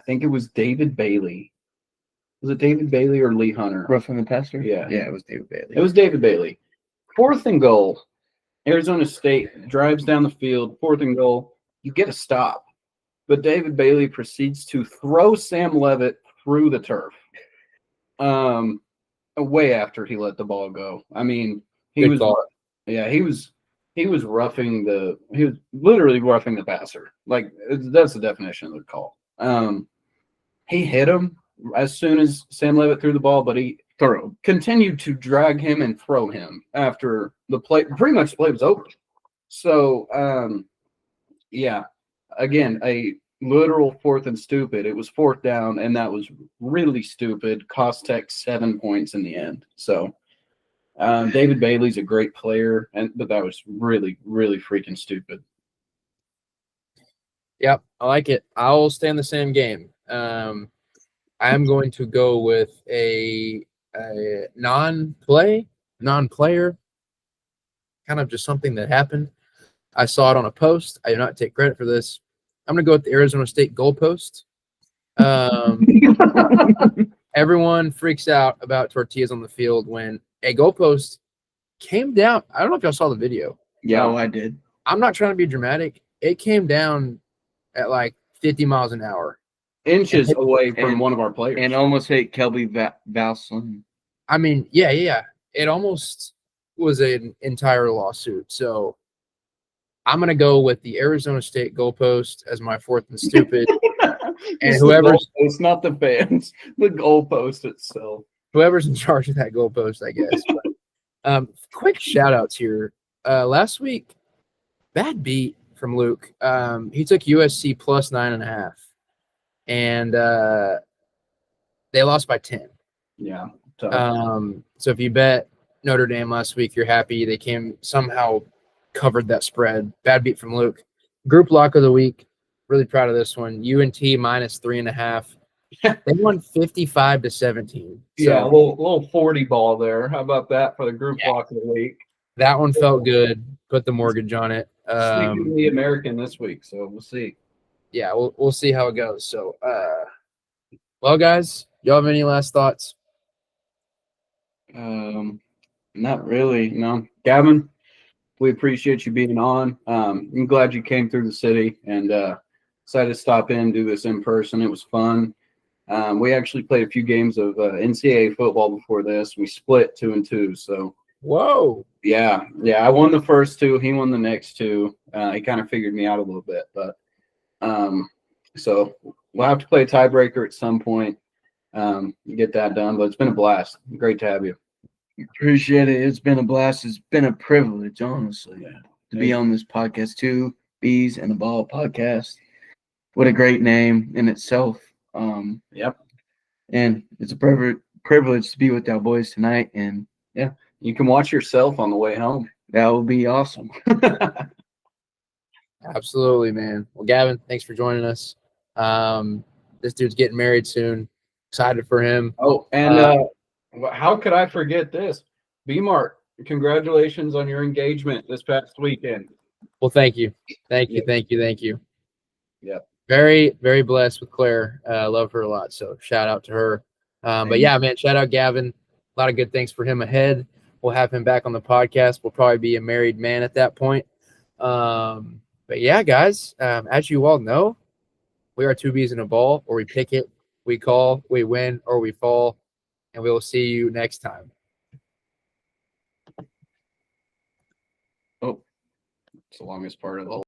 think it was David Bailey. Was it David Bailey or Lee Hunter? Roughing the passer? Yeah. Yeah, it was David Bailey. It was David Bailey. 4th and goal. Arizona State drives down the field. 4th and goal. You get a stop. But David Bailey proceeds to throw Sam Levitt through the turf. Way after he let the ball go. I mean, he was literally roughing the passer. Like, that's the definition of the call. He hit him as soon as Sam Levitt threw the ball, but he continued to drag him and throw him after the play. Pretty much the play was over. So, yeah, again, a literal 4th and stupid. It was 4th down, and that was really stupid. Cost Tech 7 points in the end. So, David Bailey's a great player, but that was really, really freaking stupid. Yep, I like it. I'll stay in the same game. I'm going to go with a non-player, kind of just something that happened. I saw it on a post. I do not take credit for this. I'm going to go with the Arizona State goalpost. Everyone freaks out about tortillas on the field when a goalpost came down. I don't know if y'all saw the video. Yeah, I did. I'm not trying to be dramatic. It came down at like 50 miles an hour. Inches away from one of our players. And almost hit Kelby Valslin. I mean, yeah. It almost was an entire lawsuit. So I'm going to go with the Arizona State goalpost as my 4th and stupid. And it's not the fans, the goalpost itself. Whoever's in charge of that goalpost, I guess. But, quick shout outs here. Last week, bad beat from Luke. He took USC plus 9.5. And they lost by 10. Yeah. So if you bet Notre Dame last week, you're happy. They somehow covered that spread. Bad beat from Luke. Group lock of the week. Really proud of this one. UNT minus 3.5. They won 55-17. So, yeah, a little 40 ball there. How about that for the group lock of the week? That one felt good. Put the mortgage on it. Sneaking the American this week, so we'll see. Yeah, we'll see how it goes. So, well, guys, y'all have any last thoughts? Not really. No, Gavin, we appreciate you being on. I'm glad you came through the city and decided to stop in and do this in person. It was fun. We actually played a few games of NCAA football before this. We split 2-2. So, whoa, yeah. I won the first 2. He won the next 2. He kind of figured me out a little bit, but. So we'll have to play a tiebreaker at some point, get that done, but it's been a blast. Great to have you. Appreciate it. It's been a blast. It's been a privilege, honestly, to be on this podcast too. Bees and the Ball podcast. What a great name in itself. Yep. And it's a privilege to be with our boys tonight. And yeah, you can watch yourself on the way home. That would be awesome. Absolutely, man. Well, Gavin, thanks for joining us. This dude's getting married soon. Excited for him. Oh, and how could I forget this? B-Mart, congratulations on your engagement this past weekend. Well, thank you. Thank you. Yeah. Very, very blessed with Claire. Love her a lot. So shout out to her. But yeah, man, shout out Gavin. A lot of good things for him ahead. We'll have him back on the podcast. We'll probably be a married man at that point. But yeah, guys, as you all know, we are 2 bees in a ball, or we pick it, we call, we win, or we fall, and we will see you next time. Oh, it's the longest part of the whole